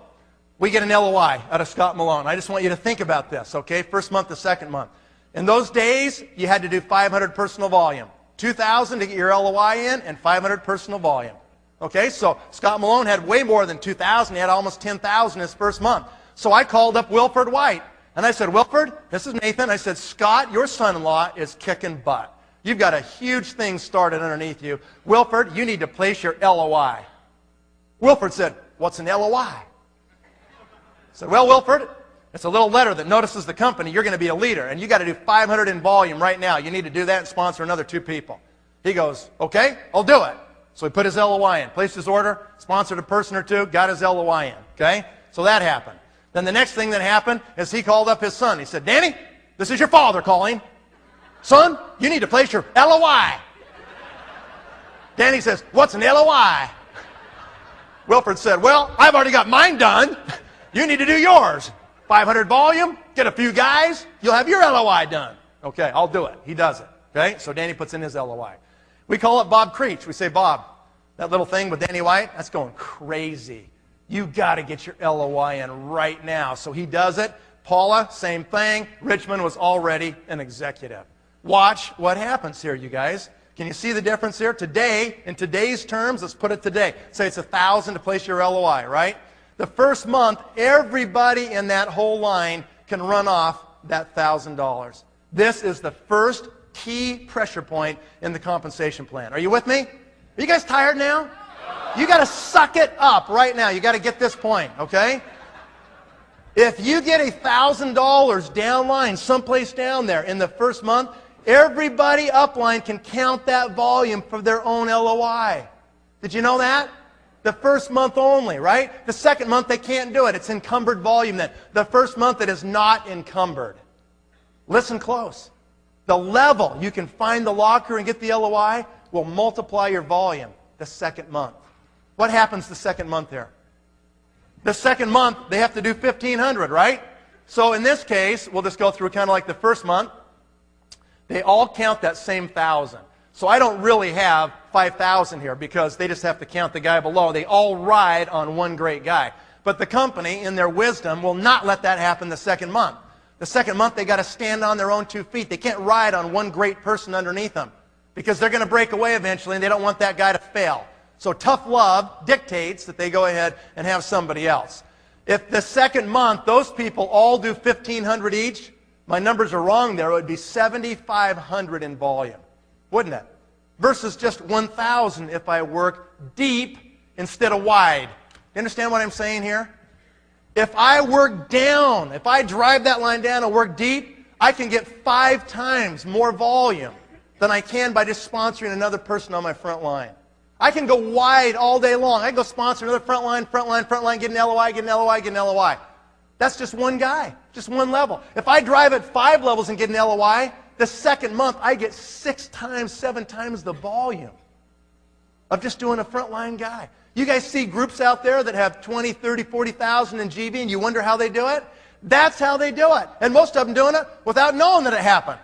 we get an LOI out of Scott Malone. I just want you to think about this, okay? First month to second month. In those days, you had to do 500 personal volume. 2,000 to get your LOI in, and 500 personal volume. Okay, so Scott Malone had way more than 2,000. He had almost 10,000 his first month. So I called up Wilford White, and I said, Wilford, this is Nathan. I said, Scott, your son-in-law is kicking butt. You've got a huge thing started underneath you. Wilford, you need to place your LOI. Wilford said, what's an LOI? I said, well, Wilford, it's a little letter that notices the company. You're going to be a leader, and you got to do 500 in volume right now. You need to do that and sponsor another 2 people. He goes, okay, I'll do it. So he put his LOI in, placed his order, sponsored a person or 2, got his LOI in. Okay, so that happened. Then the next thing that happened is he called up his son. He said, Danny, this is your father calling. Son, you need to place your LOI. Danny says, what's an LOI? Wilford said, well, I've already got mine done. You need to do yours. 500 volume, get a few guys, you'll have your LOI done. Okay, I'll do it. He does it. Okay, so Danny puts in his LOI. We call up Bob Creech. We say, Bob, that little thing with Danny White, that's going crazy. You got to get your LOI in right now. So he does it. Paula, same thing. Richmond was already an executive. Watch what happens here, you guys. Can you see the difference here? Today, in today's terms, let's put it today. Say it's 1,000 to place your LOI, right? The first month, everybody in that whole line can run off that $1,000. This is the first key pressure point in the compensation plan. Are you with me? Are you guys tired now? You got to suck it up right now. You got to get this point, okay? If you get $1,000 downline, someplace down there in the first month, everybody upline can count that volume for their own LOI. Did you know that? The first month only, right? The second month they can't do it. It's encumbered volume then. The first month it is not encumbered. Listen close. The level you can find the locker and get the LOI will multiply your volume the second month. What happens the second month there? The second month they have to do 1,500, right? So in this case, we'll just go through kind of like the first month. They all count that same 1,000. So I don't really have 5,000 here because they just have to count the guy below. They all ride on one great guy. But the company, in their wisdom, will not let that happen the second month. The second month, they got to stand on their own 2 feet. They can't ride on one great person underneath them because they're going to break away eventually, and they don't want that guy to fail. So tough love dictates that they go ahead and have somebody else. If the second month, those people all do 1,500 each, my numbers are wrong there, it would be 7,500 in volume. Wouldn't it? Versus just 1,000 if I work deep instead of wide. You understand what I'm saying here? If I work down, if I drive that line down and work deep, I can get 5 times more volume than I can by just sponsoring another person on my front line. I can go wide all day long. I can go sponsor another front line, get an LOI, get an LOI, get an LOI. That's just one guy, just one level. If I drive at 5 levels and get an LOI, the second month I get 6 times, 7 times the volume of just doing a frontline guy. You guys see groups out there that have 20, 30, 40,000 in GB and you wonder how they do it? That's how they do it. And most of them doing it without knowing that it happened.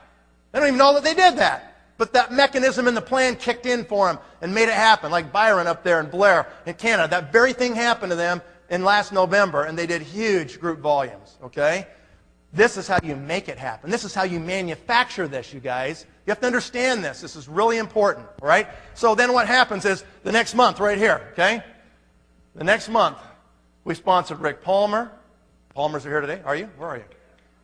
They don't even know that they did that. But that mechanism in the plan kicked in for them and made it happen. Like Byron up there in Blair in Canada. That very thing happened to them in last November and they did huge group volumes. Okay? This is how you make it happen. This is how you manufacture this, you guys. You have to understand this. This is really important, all right? So then what happens is the next month right here, okay? The next month, we sponsored Rick Palmer. Palmers are here today. Are you? Where are you?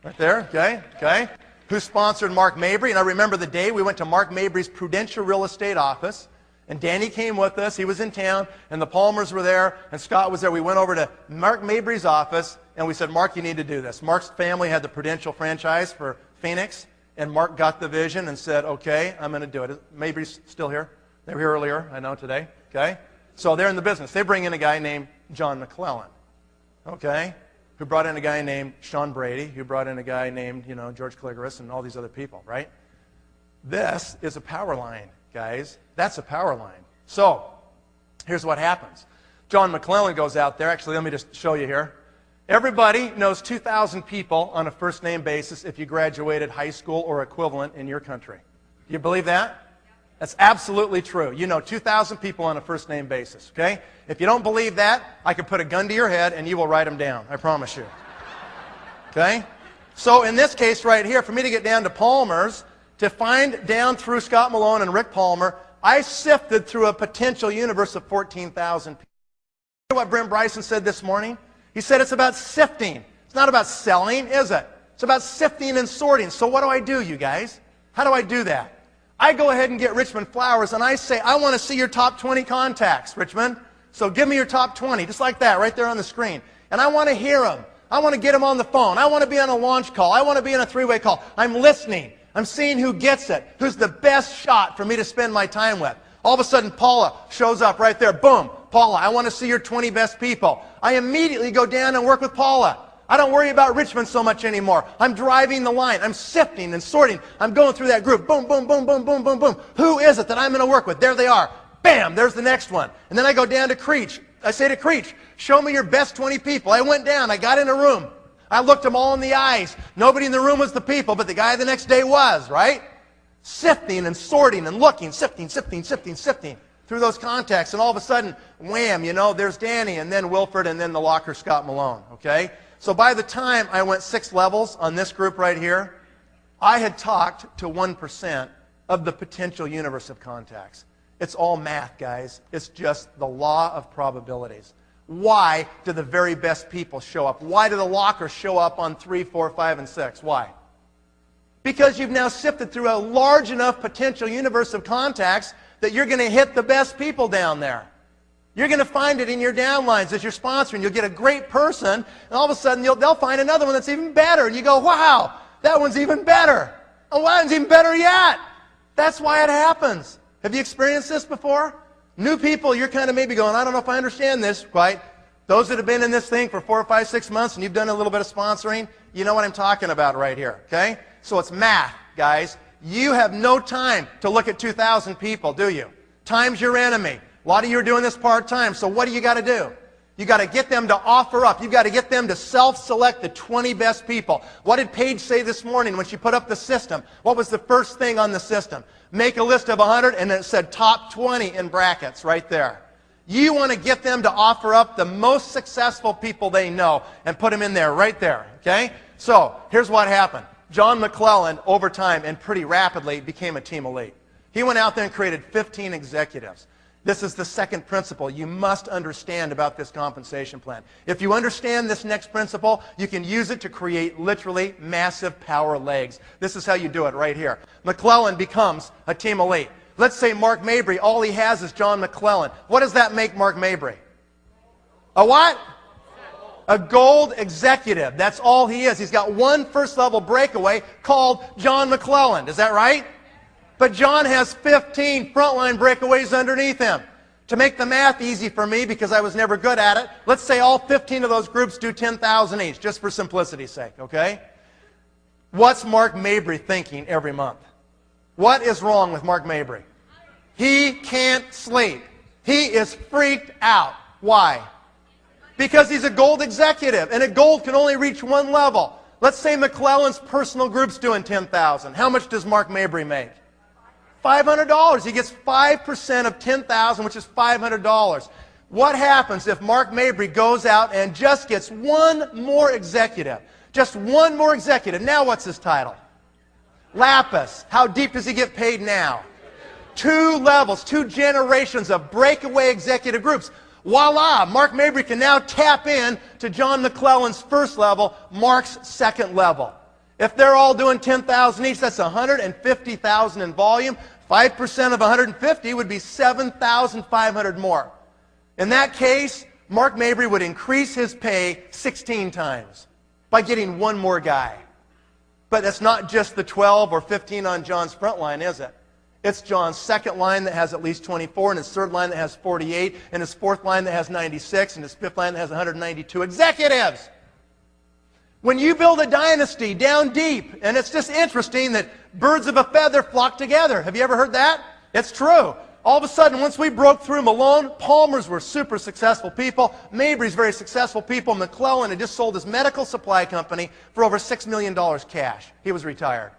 Right there, okay, okay. Who sponsored Mark Mabry? And I remember the day we went to Mark Mabry's Prudential Real Estate office, And Danny came with us. He was in town, and the Palmers were there, and Scott was there. We went over to Mark Mabry's office, and we said, Mark, you need to do this. Mark's family had the Prudential franchise for Phoenix, and Mark got the vision and said, okay, I'm going to do it. Mabry's still here. They were here earlier, I know, today. Okay? So they're in the business. They bring in a guy named John McClellan, okay, who brought in a guy named Sean Brady, who brought in a guy named, George Kligeris and all these other people, right? This is a power line, guys. That's a power line. So here's what happens. John McClellan goes out there. Actually, let me just show you here. Everybody knows 2,000 people on a first-name basis if you graduated high school or equivalent in your country. Do you believe that? That's absolutely true. You know 2,000 people on a first-name basis, okay? If you don't believe that, I can put a gun to your head and you will write them down. I promise you. Okay? So in this case right here, for me to get down to Palmer's, to find down through Scott Malone and Rick Palmer, I sifted through a potential universe of 14,000 people. You know what Brent Bryson said this morning? He said it's about sifting. It's not about selling, is it? It's about sifting and sorting. So what do I do, you guys? How do I do that? I go ahead and get Richmond Flowers, and I say, I want to see your top 20 contacts, Richmond. So give me your top 20, just like that, right there on the screen. And I want to hear them. I want to get them on the phone. I want to be on a launch call. I want to be on a three-way call. I'm listening. I'm seeing who gets it, who's the best shot for me to spend my time with. All of a sudden, Paula shows up right there. Boom. Paula, I want to see your 20 best people. I immediately go down and work with Paula. I don't worry about Richmond so much anymore. I'm driving the line. I'm sifting and sorting. I'm going through that group. Boom, boom, boom, boom, boom, boom, boom. Who is it that I'm going to work with? There they are. Bam, there's the next one. And then I go down to Creech. I say to Creech, show me your best 20 people. I went down. I got in a room. I looked them all in the eyes. Nobody in the room was the people, but the guy the next day was, right? Sifting and sorting and looking, sifting through those contacts. And all of a sudden, wham, there's Danny, and then Wilford, and then the locker Scott Malone, okay? So by the time I went 6 levels on this group right here, I had talked to 1% of the potential universe of contacts. It's all math, guys. It's just the law of probabilities. Why do the very best people show up? Why do the lockers show up on 3, 4, 5, and 6? Why? Because you've now sifted through a large enough potential universe of contacts that you're going to hit the best people down there. You're going to find it in your downlines as you're sponsoring. You'll get a great person, and all of a sudden they'll find another one that's even better. And you go, wow, that one's even better. Oh, that one's even better yet. That's why it happens. Have you experienced this before? New people, you're kind of maybe going, I don't know if I understand this quite. Those that have been in this thing for 4 or 5, 6 months and you've done a little bit of sponsoring, you know what I'm talking about right here, okay? So it's math, guys. You have no time to look at 2,000 people, do you? Time's your enemy. A lot of you are doing this part-time, so what do you got to do? You got to get them to offer up. You've got to get them to self-select the 20 best people. What did Paige say this morning when she put up the system? What was the first thing on the system? Make a list of 100, and it said top 20 in brackets right there. You want to get them to offer up the most successful people they know and put them in there, right there, okay? So here's what happened. John McClellan, over time and pretty rapidly, became a team elite. He went out there and created 15 executives. This is the second principle you must understand about this compensation plan. If you understand this next principle, you can use it to create literally massive power legs. This is how you do it right here. McClellan becomes a team elite. Let's say Mark Mabry, all he has is John McClellan. What does that make Mark Mabry? A what? A gold executive. That's all he is. He's got one first-level breakaway called John McClellan. Is that right? But John has 15 frontline breakaways underneath him. To make the math easy for me, because I was never good at it, let's say all 15 of those groups do 10,000 each, just for simplicity's sake, okay? What's Mark Mabry thinking every month? What is wrong with Mark Mabry? He can't sleep. He is freaked out. Why? Because he's a gold executive, and a gold can only reach one level. Let's say McClellan's personal group's doing 10,000. How much does Mark Mabry make? $500. He gets 5% of 10,000, which is $500. What happens if Mark Mabry goes out and just gets one more executive? Just one more executive. Now what's his title? Lapis. How deep does he get paid now? 2 levels, 2 generations of breakaway executive groups. Voila! Mark Mabry can now tap in to John McClellan's first level, Mark's second level. If they're all doing 10,000 each, that's 150,000 in volume, 5% of 150 would be 7,500 more. In that case, Mark Mabry would increase his pay 16 times by getting one more guy. But that's not just the 12 or 15 on John's front line, is it? It's John's second line that has at least 24, and his third line that has 48, and his fourth line that has 96, and his fifth line that has 192 executives. When you build a dynasty down deep, and it's just interesting that birds of a feather flock together. Have you ever heard that? It's true. All of a sudden, once we broke through Malone, Palmer's were super successful people. Mabry's very successful people. McClellan had just sold his medical supply company for over $6 million cash. He was retired.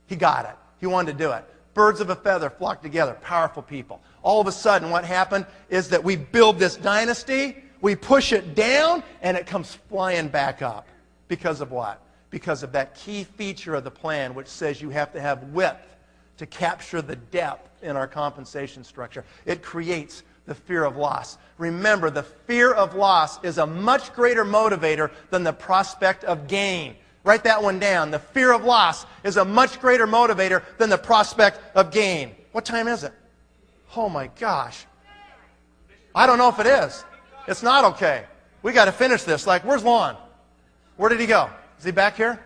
He got it. He wanted to do it. Birds of a feather flock together. Powerful people. All of a sudden, what happened is that we build this dynasty, we push it down, and it comes flying back up. Because of what? Because of that key feature of the plan, which says you have to have width to capture the depth in our compensation structure. It creates the fear of loss. Remember, the fear of loss is a much greater motivator than the prospect of gain. Write that one down. The fear of loss is a much greater motivator than the prospect of gain. What time is it? Oh my gosh. I don't know if it is. It's not okay. We got to finish this. Like, where's Lon? Where did he go? Is he back here?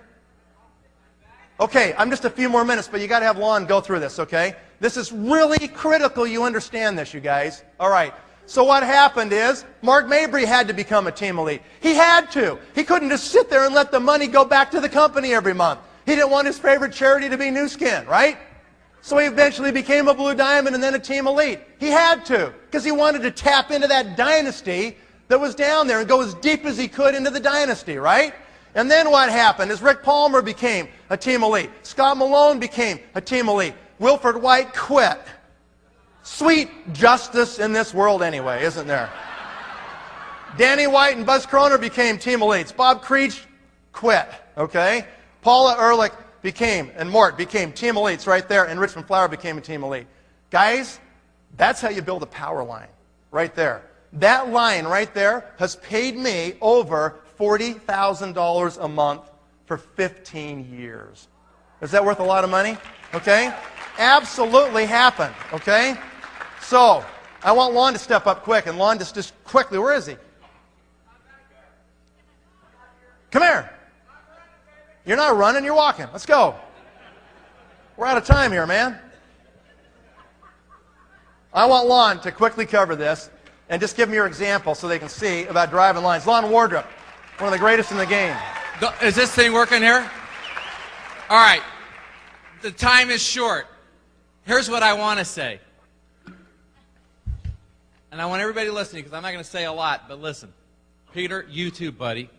Okay, I'm just a few more minutes, but you got to have Lon go through this, okay? This is really critical you understand this, you guys. All right. So what happened is Mark Mabry had to become a team elite. He had to. He couldn't just sit there and let the money go back to the company every month. He didn't want his favorite charity to be New Skin, right? So he eventually became a Blue Diamond and then a team elite. He had to, because he wanted to tap into that dynasty that was down there and go as deep as he could into the dynasty, right? And then what happened is Rick Palmer became a team elite. Scott Malone became a team elite. Wilfred White quit. Sweet justice in this world anyway, isn't there? Danny White and Buzz Kroner became team elites. Bob Creech quit, okay? Paula Ehrlich became, and Mort became team elites right there, and Richmond Flower became a team elite. Guys, that's how you build a power line, right there. That line right there has paid me over $40,000 a month for 15 years. Is that worth a lot of money? Okay? Absolutely happened. Okay? So, I want Lon to step up quick. And Lon, just quickly, where is he? Come here. You're not running, you're walking. Let's go. We're out of time here, man. I want Lon to quickly cover this and just give me your example so they can see about driving lines. Lon Wardrop, one of the greatest in the game. Is this thing working here? All right. The time is short. Here's what I want to say. And I want everybody listening because I'm not going to say a lot, but listen. Peter, you too, buddy.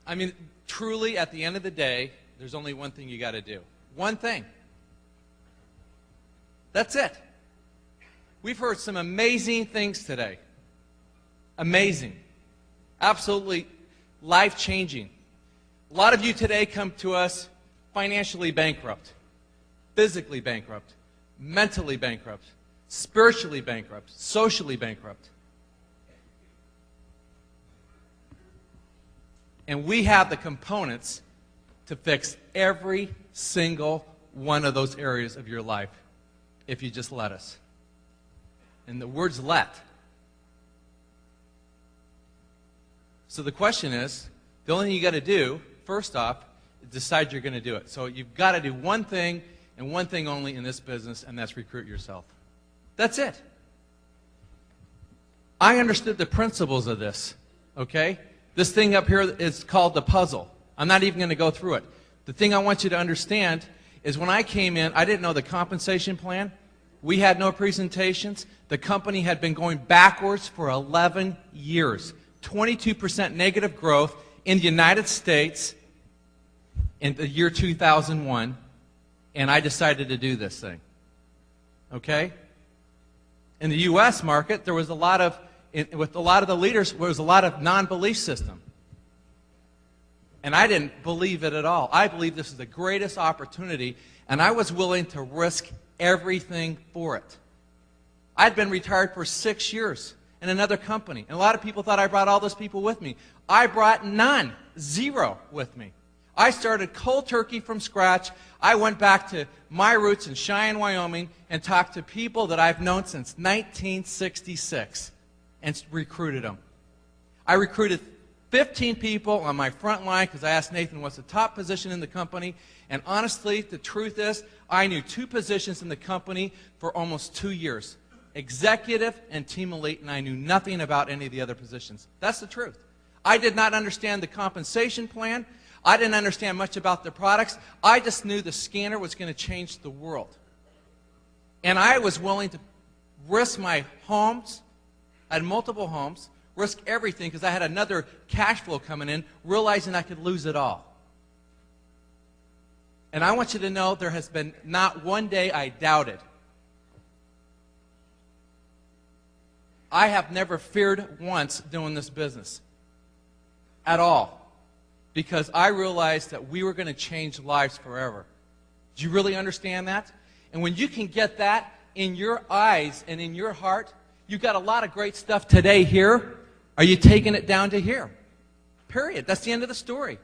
I mean, truly, at the end of the day, there's only one thing you got to do. One thing. That's it. We've heard some amazing things today. Amazing. Absolutely life-changing. A lot of you today come to us financially bankrupt, physically bankrupt, mentally bankrupt, spiritually bankrupt, socially bankrupt. And we have the components to fix every single one of those areas of your life if you just let us. And the word's let. So the question is, the only thing you got to do, first off, is decide you're going to do it. So you've got to do one thing and one thing only in this business, and that's recruit yourself. That's it. I understood the principles of this, okay? This thing up here is called the puzzle. I'm not even going to go through it. The thing I want you to understand is when I came in, I didn't know the compensation plan. We had no presentations. The company had been going backwards for 11 years. 22% negative growth in the United States in the year 2001, and I decided to do this thing. Okay? In the U.S. market, there was a lot of, with a lot of the leaders, there was a lot of non-belief system. And I didn't believe it at all. I believe this is the greatest opportunity, and I was willing to risk everything for it. I'd been retired for 6 years in another company, and a lot of people thought I brought all those people with me. I brought none, zero with me. I started cold turkey from scratch. I went back to my roots in Cheyenne, Wyoming, and talked to people that I've known since 1966 and recruited them. I recruited 15 people on my front line because I asked Nathan what's the top position in the company. And honestly, the truth is, I knew 2 positions in the company for almost 2 years. Executive and team elite, and I knew nothing about any of the other positions. That's the truth. I did not understand the compensation plan. I didn't understand much about the products. I just knew the scanner was going to change the world. And I was willing to risk my homes. I had multiple homes. Risk everything because I had another cash flow coming in, realizing I could lose it all. And I want you to know there has been not one day I doubted. I have never feared once doing this business at all because I realized that we were going to change lives forever. Do you really understand that? And when you can get that in your eyes and in your heart, you've got a lot of great stuff today here. Are you taking it down to here? Period. That's the end of the story.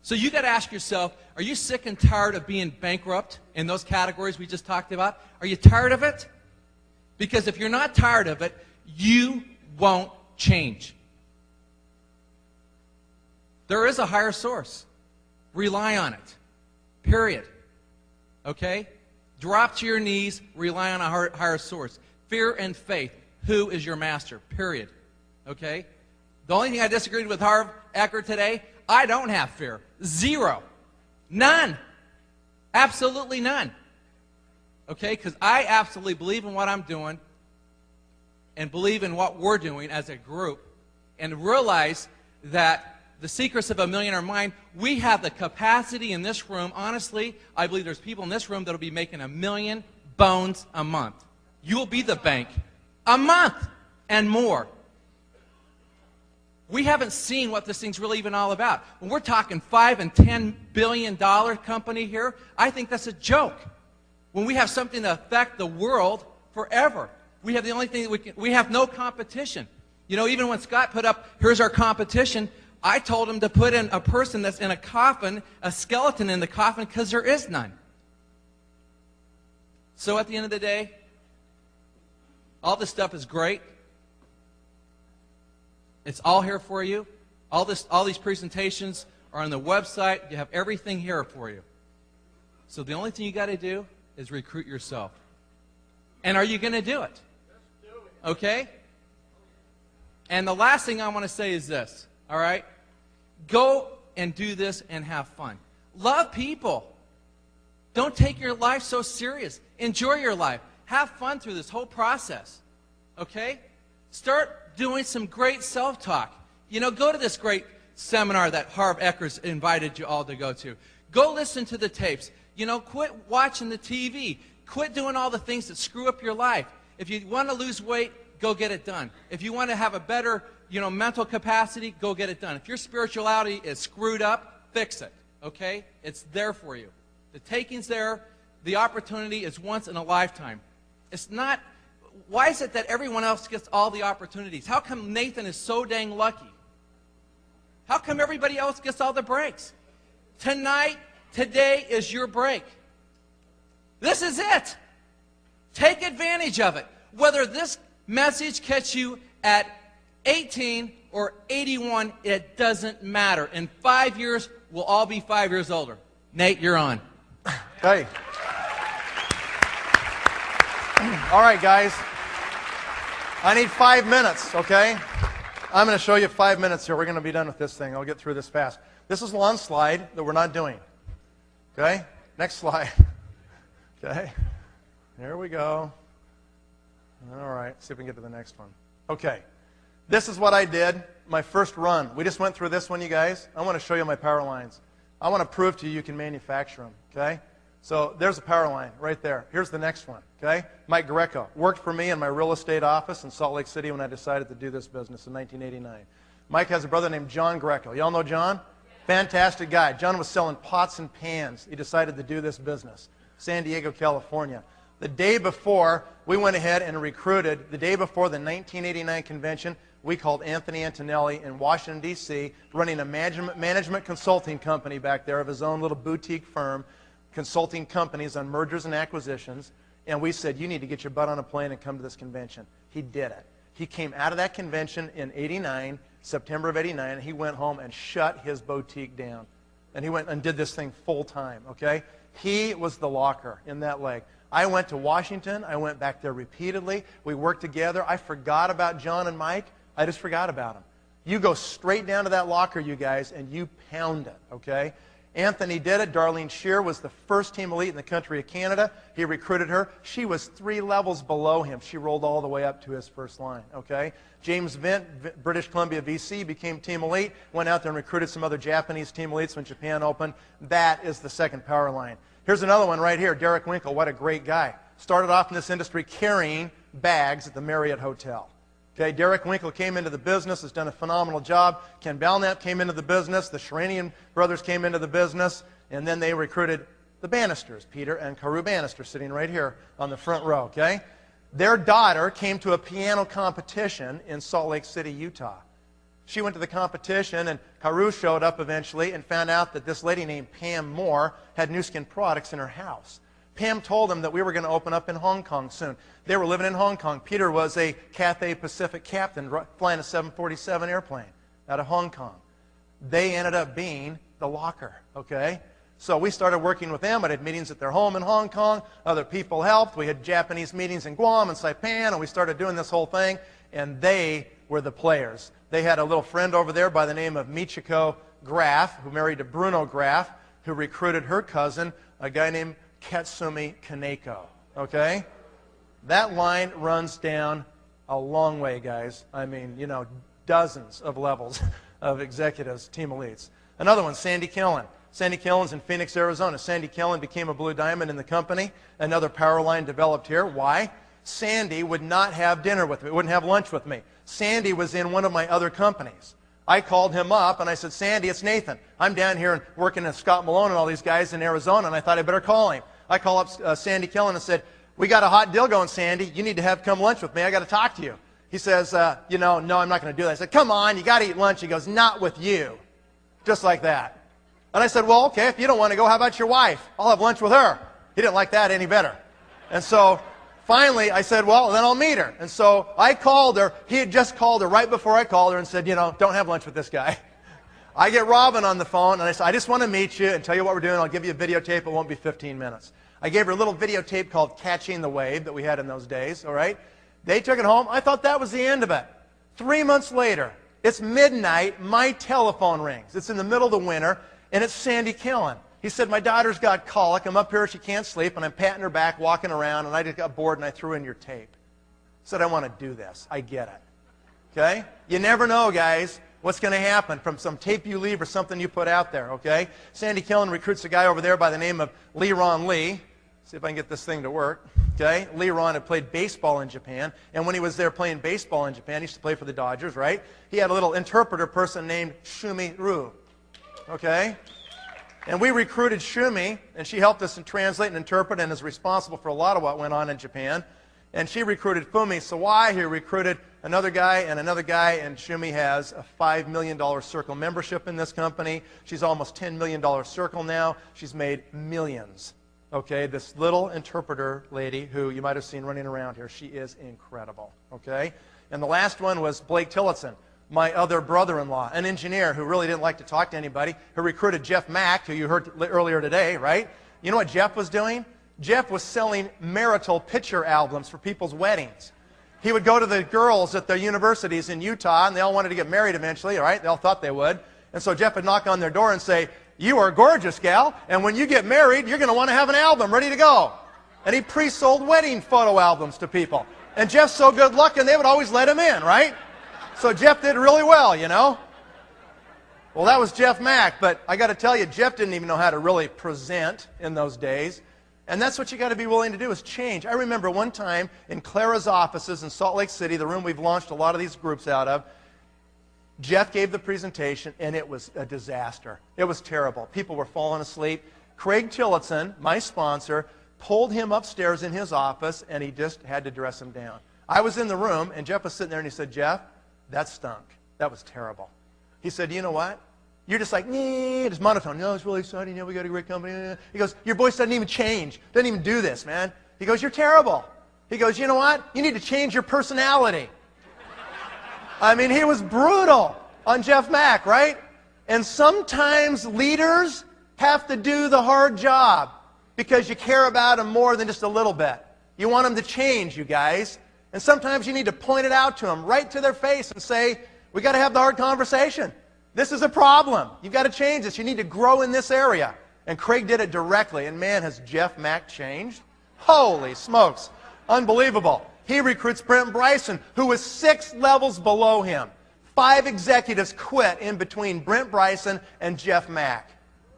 So you got to ask yourself, are you sick and tired of being bankrupt in those categories we just talked about? Are you tired of it? Because if you're not tired of it, you won't change. There is a higher source. Rely on it. Period. Okay? Drop to your knees, rely on a higher source. Fear and faith. Who is your master? Period. Okay? The only thing I disagreed with Harv Eker today, I don't have fear. 0. None. Absolutely none. Okay? Because I absolutely believe in what I'm doing and believe in what we're doing as a group and realize that the secrets of a millionaire mind, we have the capacity in this room. Honestly, I believe there's people in this room that will be making $1 million bones a month. You will be the bank. A month and more. We haven't seen what this thing's really even all about. When we're talking $5 and $10 billion company here, I think that's a joke. When we have something to affect the world forever, we have the only thing that we have no competition. You know, even when Scott put up, here's our competition, I told him to put in a person that's in a coffin, a skeleton in the coffin, because there is none. So at the end of the day, all this stuff is great. It's all here for you. All these presentations are on the website. You have everything here for you. So the only thing you got to do is recruit yourself. And are you going to do it? Okay? And the last thing I want to say is this, all right? Go and do this and have fun. Love people. Don't take your life so serious. Enjoy your life. Have fun through this whole process. Okay? Start doing some great self-talk. You know, go to this great seminar that Harv Eker's invited you all to go to. Go listen to the tapes. You know, quit watching the TV. Quit doing all the things that screw up your life. If you want to lose weight, go get it done. If you want to have a better, mental capacity, go get it done. If your spirituality is screwed up, fix it. Okay? It's there for you. The taking's there. The opportunity is once in a lifetime. It's not. Why is it that everyone else gets all the opportunities? How come Nathan is so dang lucky? How come everybody else gets all the breaks? Tonight, today is your break. This is it. Take advantage of it. Whether this message catch you at 18 or 81, it doesn't matter. In 5 years, we'll all be 5 years older. Nate, you're on. Okay. All right, guys. I need 5 minutes, okay? I'm going to show you 5 minutes here. We're going to be done with this thing. I'll get through this fast. This is one slide that we're not doing. Okay? Next slide. Okay? There we go. All right. See if we can get to the next one. Okay. This is what I did my first run. We just went through this one, you guys. I want to show you my power lines. I want to prove to you can manufacture them. Okay? So there's a power line right there. Here's the next one. Okay? Mike Greco worked for me in my real estate office in Salt Lake City when I decided to do this business in 1989. Mike has a brother named John Greco. Y'all know John? Fantastic guy. John was selling pots and pans. He decided to do this business. San Diego, California. The day before, we went ahead and recruited, the day before the 1989 convention, we called Anthony Antonelli in Washington, D.C., running a management consulting company back there of his own little boutique firm, consulting companies on mergers and acquisitions. And we said, you need to get your butt on a plane and come to this convention. He did it. He came out of that convention in '89, September of '89, and he went home and shut his boutique down. And he went and did this thing full time, okay? He was the locker in that leg. I went to Washington. I went back there repeatedly. We worked together. I forgot about John and Mike. I just forgot about them. You go straight down to that locker, you guys, and you pound it, okay? Anthony did it. Darlene Shear was the first team elite in the country of Canada. He recruited her. She was 3 levels below him. She rolled all the way up to his first line, okay? James Vint, British Columbia, BC, became team elite, went out there and recruited some other Japanese team elites when Japan opened. That is the second power line. Here's another one right here, Derek Winkle. What a great guy. Started off in this industry carrying bags at the Marriott Hotel. Okay, Derek Winkle came into the business, has done a phenomenal job. Ken Belknap came into the business. The Sheranian brothers came into the business. And then they recruited the Bannisters, Peter and Carew Bannister, sitting right here on the front row, okay? Their daughter came to a piano competition in Salt Lake City, Utah. She went to the competition, and Carew showed up eventually and found out that this lady named Pam Moore had Nu Skin products in her house. Pam told them that we were going to open up in Hong Kong soon. They were living in Hong Kong. Peter was a Cathay Pacific captain flying a 747 airplane out of Hong Kong. They ended up being the locker, okay? So we started working with them. I had meetings at their home in Hong Kong. Other people helped. We had Japanese meetings in Guam and Saipan, and we started doing this whole thing, and they were the players. They had a little friend over there by the name of Michiko Graf, who married to Bruno Graf, who recruited her cousin, a guy named Katsumi Kaneko, okay? That line runs down a long way, guys. I mean, you know, dozens of levels of executives, team elites. Another one, Sandy Killen. Sandy Killen's in Phoenix, Arizona. Sandy Killen became a Blue Diamond in the company. Another power line developed here. Why? Sandy would not have dinner with me, wouldn't have lunch with me. Sandy was in one of my other companies. I called him up and I said, Sandy, it's Nathan. I'm down here working at Scott Malone and all these guys in Arizona, and I thought I better call him. I called up Sandy Killen and said, we got a hot deal going, Sandy. You need to come lunch with me. I got to talk to you. He says, you know, no, I'm not going to do that. I said, come on, you got to eat lunch. He goes, not with you. Just like that. And I said, well, okay, if you don't want to go, how about your wife? I'll have lunch with her. He didn't like that any better. And so finally, I said, well, then I'll meet her. And so I called her. He had just called her right before I called her and said, you know, don't have lunch with this guy. I get Robin on the phone, and I said, I just want to meet you and tell you what we're doing. I'll give you a videotape. It won't be 15 minutes. I gave her a little videotape called Catching the Wave that we had in those days, all right? They took it home. I thought that was the end of it. 3 months later, it's midnight. My telephone rings. It's in the middle of the winter, and it's Sandy Killen. He said, my daughter's got colic. I'm up here. She can't sleep, and I'm patting her back, walking around, and I just got bored, and I threw in your tape. I said, I want to do this. I get it. Okay? You never know, guys, what's going to happen from some tape you leave or something you put out there, okay? Sandy Killen recruits a guy over there by the name of Leron Lee. See if I can get this thing to work, okay? Leron had played baseball in Japan, and when he was there playing baseball in Japan, he used to play for the Dodgers, right? He had a little interpreter person named Shumi Ru, okay? And we recruited Shumi, and she helped us translate and interpret and is responsible for a lot of what went on in Japan. And she recruited Fumi Sawai. He recruited another guy, and Shumi has a $5 million circle membership in this company. She's almost $10 million circle now. She's made millions. Okay, this little interpreter lady who you might have seen running around here, she is incredible. Okay? And the last one was Blake Tillotson, my other brother-in-law, an engineer who really didn't like to talk to anybody, who recruited Jeff Mack, who you heard earlier today, right? You know what Jeff was doing? Jeff was selling marital picture albums for people's weddings. He would go to the girls at the universities in Utah, and they all wanted to get married eventually, right? They all thought they would. And so Jeff would knock on their door and say, you are gorgeous, gal, and when you get married, you're going to want to have an album ready to go. And he pre-sold wedding photo albums to people. And Jeff's so good looking, they would always let him in, right? So Jeff did really well, you know. Well, that was Jeff Mack, but I got to tell you, Jeff didn't even know how to really present in those days. And that's what you got to be willing to do, is change. I remember one time in Clara's offices in Salt Lake City, the room we've launched a lot of these groups out of, Jeff gave the presentation, and it was a disaster. It was terrible. People were falling asleep. Craig Tillotson, my sponsor, pulled him upstairs in his office, and he just had to dress him down. I was in the room, and Jeff was sitting there, and he said, Jeff, That stunk. That was terrible. He said, you know what? You're just like, just monotone. No, it's really exciting. Yeah, we got a great company. He goes, your voice doesn't even change. Doesn't even do this, man. He goes, you're terrible. He goes, you know what? You need to change your personality. I mean, he was brutal on Jeff Mack, right? And sometimes leaders have to do the hard job because you care about them more than just a little bit. You want them to change, you guys. And sometimes you need to point it out to them right to their face and say, we got to have the hard conversation. This is a problem. You've got to change this. You need to grow in this area. And Craig did it directly. And man, has Jeff Mack changed? Holy smokes. Unbelievable. He recruits Brent Bryson, who was 6 levels below him. 5 executives quit in between Brent Bryson and Jeff Mack.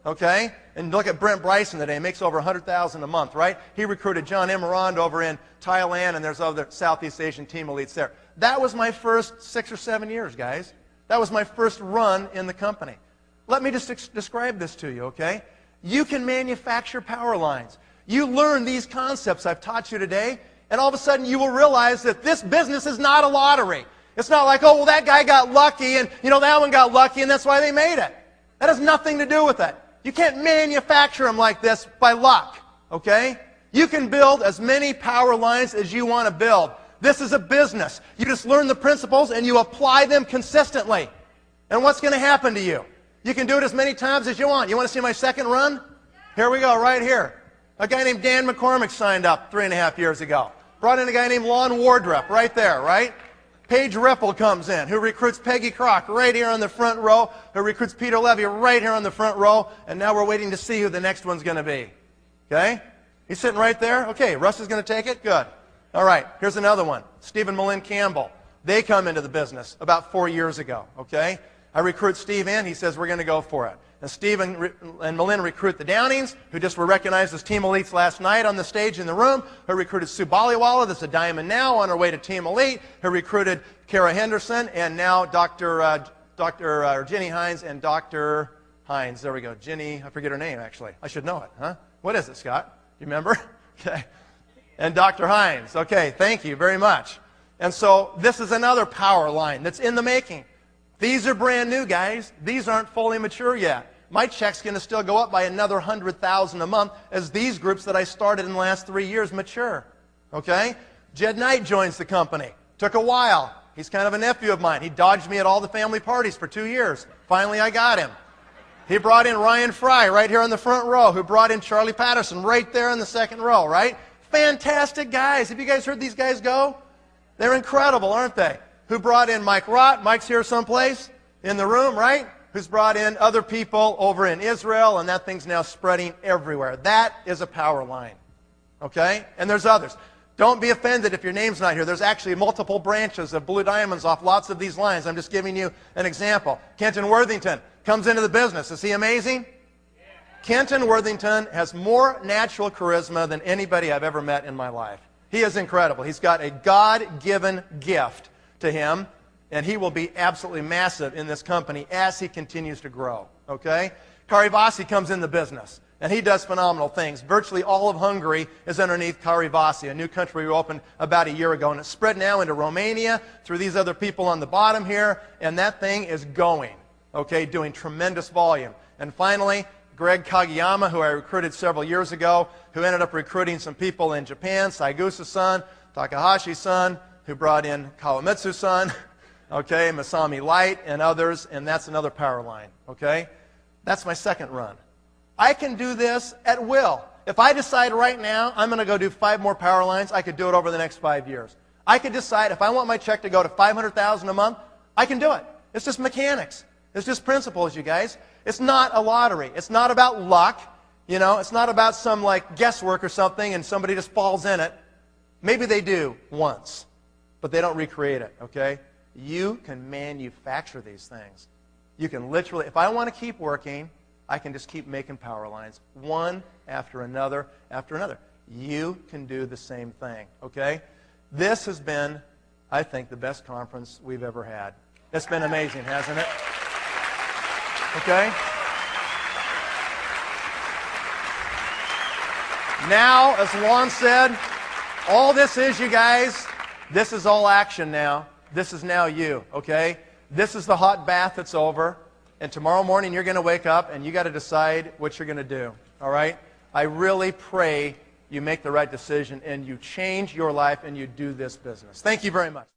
Okay? And look at Brent Bryson today. Makes over $100,000 a month, right? He recruited John Emerand over in Thailand, and there's other Southeast Asian team elites there. That was my first 6 or 7 years, guys. That was my first run in the company. Let me just describe this to you, okay? You can manufacture power lines. You learn these concepts I've taught you today, and all of a sudden you will realize that this business is not a lottery. It's not like, oh, well, that guy got lucky, and, that one got lucky, and that's why they made it. That has nothing to do with it. You can't manufacture them like this by luck, okay? You can build as many power lines as you want to build. This is a business. You just learn the principles and you apply them consistently. And what's going to happen to you? You can do it as many times as you want. You want to see my second run? Here we go, right here. A guy named Dan McCormick signed up 3.5 years ago. Brought in a guy named Lon Wardrop right there, right? Paige Ripple comes in, who recruits Peggy Crock right here on the front row, who recruits Peter Levy right here on the front row, and now we're waiting to see who the next one's going to be. Okay? He's sitting right there. Okay, Russ is going to take it? Good. All right, here's another one. Steve and Malin Campbell. They come into the business about 4 years ago, okay? I recruit Steve in. He says, we're going to go for it. And Steve and Malin recruit the Downings, who just were recognized as Team Elites last night on the stage in the room, who recruited Sue Baliwala, that's a diamond now, on her way to Team Elite, who recruited Kara Henderson, and now Dr. Jenny Hines and Dr. Hines. There we go. Jenny, I forget her name, actually. I should know it, huh? What is it, Scott? You remember? Okay. And Dr. Hines. Okay, thank you very much. And so this is another power line that's in the making. These are brand new, guys. These aren't fully mature yet. My check's going to still go up by another $100,000 a month as these groups that I started in the last 3 years mature. Okay? Jed Knight joins the company. Took a while. He's kind of a nephew of mine. He dodged me at all the family parties for 2 years. Finally, I got him. He brought in Ryan Fry right here on the front row, who brought in Charlie Patterson right there in the second row, right? Fantastic guys. Have you guys heard these guys go? They're incredible, aren't they? Who brought in Mike Rott? Mike's here someplace in the room, right? Who's brought in other people over in Israel, and that thing's now spreading everywhere. That is a power line, okay? And there's others. Don't be offended if your name's not here. There's actually multiple branches of Blue Diamonds off lots of these lines. I'm just giving you an example. Kenton Worthington comes into the business. Is he amazing? Kenton Worthington has more natural charisma than anybody I've ever met in my life. He is incredible. He's got a God-given gift to him, and he will be absolutely massive in this company as he continues to grow. Okay? Kari Vasi comes in the business, and he does phenomenal things. Virtually all of Hungary is underneath Kari Vasi, a new country we opened about a year ago, and it's spread now into Romania through these other people on the bottom here, and that thing is going, okay, doing tremendous volume. And finally, Greg Kageyama, who I recruited several years ago, who ended up recruiting some people in Japan, Saigusa-san, Takahashi-san, who brought in Kawamitsu-san, okay, Masami Light, and others, and that's another power line, okay? That's my second run. I can do this at will. If I decide right now I'm going to go do 5 more power lines, I could do it over the next 5 years. I could decide if I want my check to go to $500,000 a month, I can do it. It's just mechanics. It's just principles, you guys. It's not a lottery. It's not about luck. You know, it's not about some like guesswork or something and somebody just falls in it. Maybe they do once, but they don't recreate it, okay? You can manufacture these things. You can literally, if I want to keep working, I can just keep making power lines, one after another after another. You can do the same thing, okay? This has been, I think, the best conference we've ever had. It's been amazing, hasn't it? Okay? Now, as Lon said, all this is, you guys, this is all action now. This is now you, okay? This is the hot bath that's over. And tomorrow morning you're going to wake up and you got to decide what you're going to do, all right? I really pray you make the right decision and you change your life and you do this business. Thank you very much.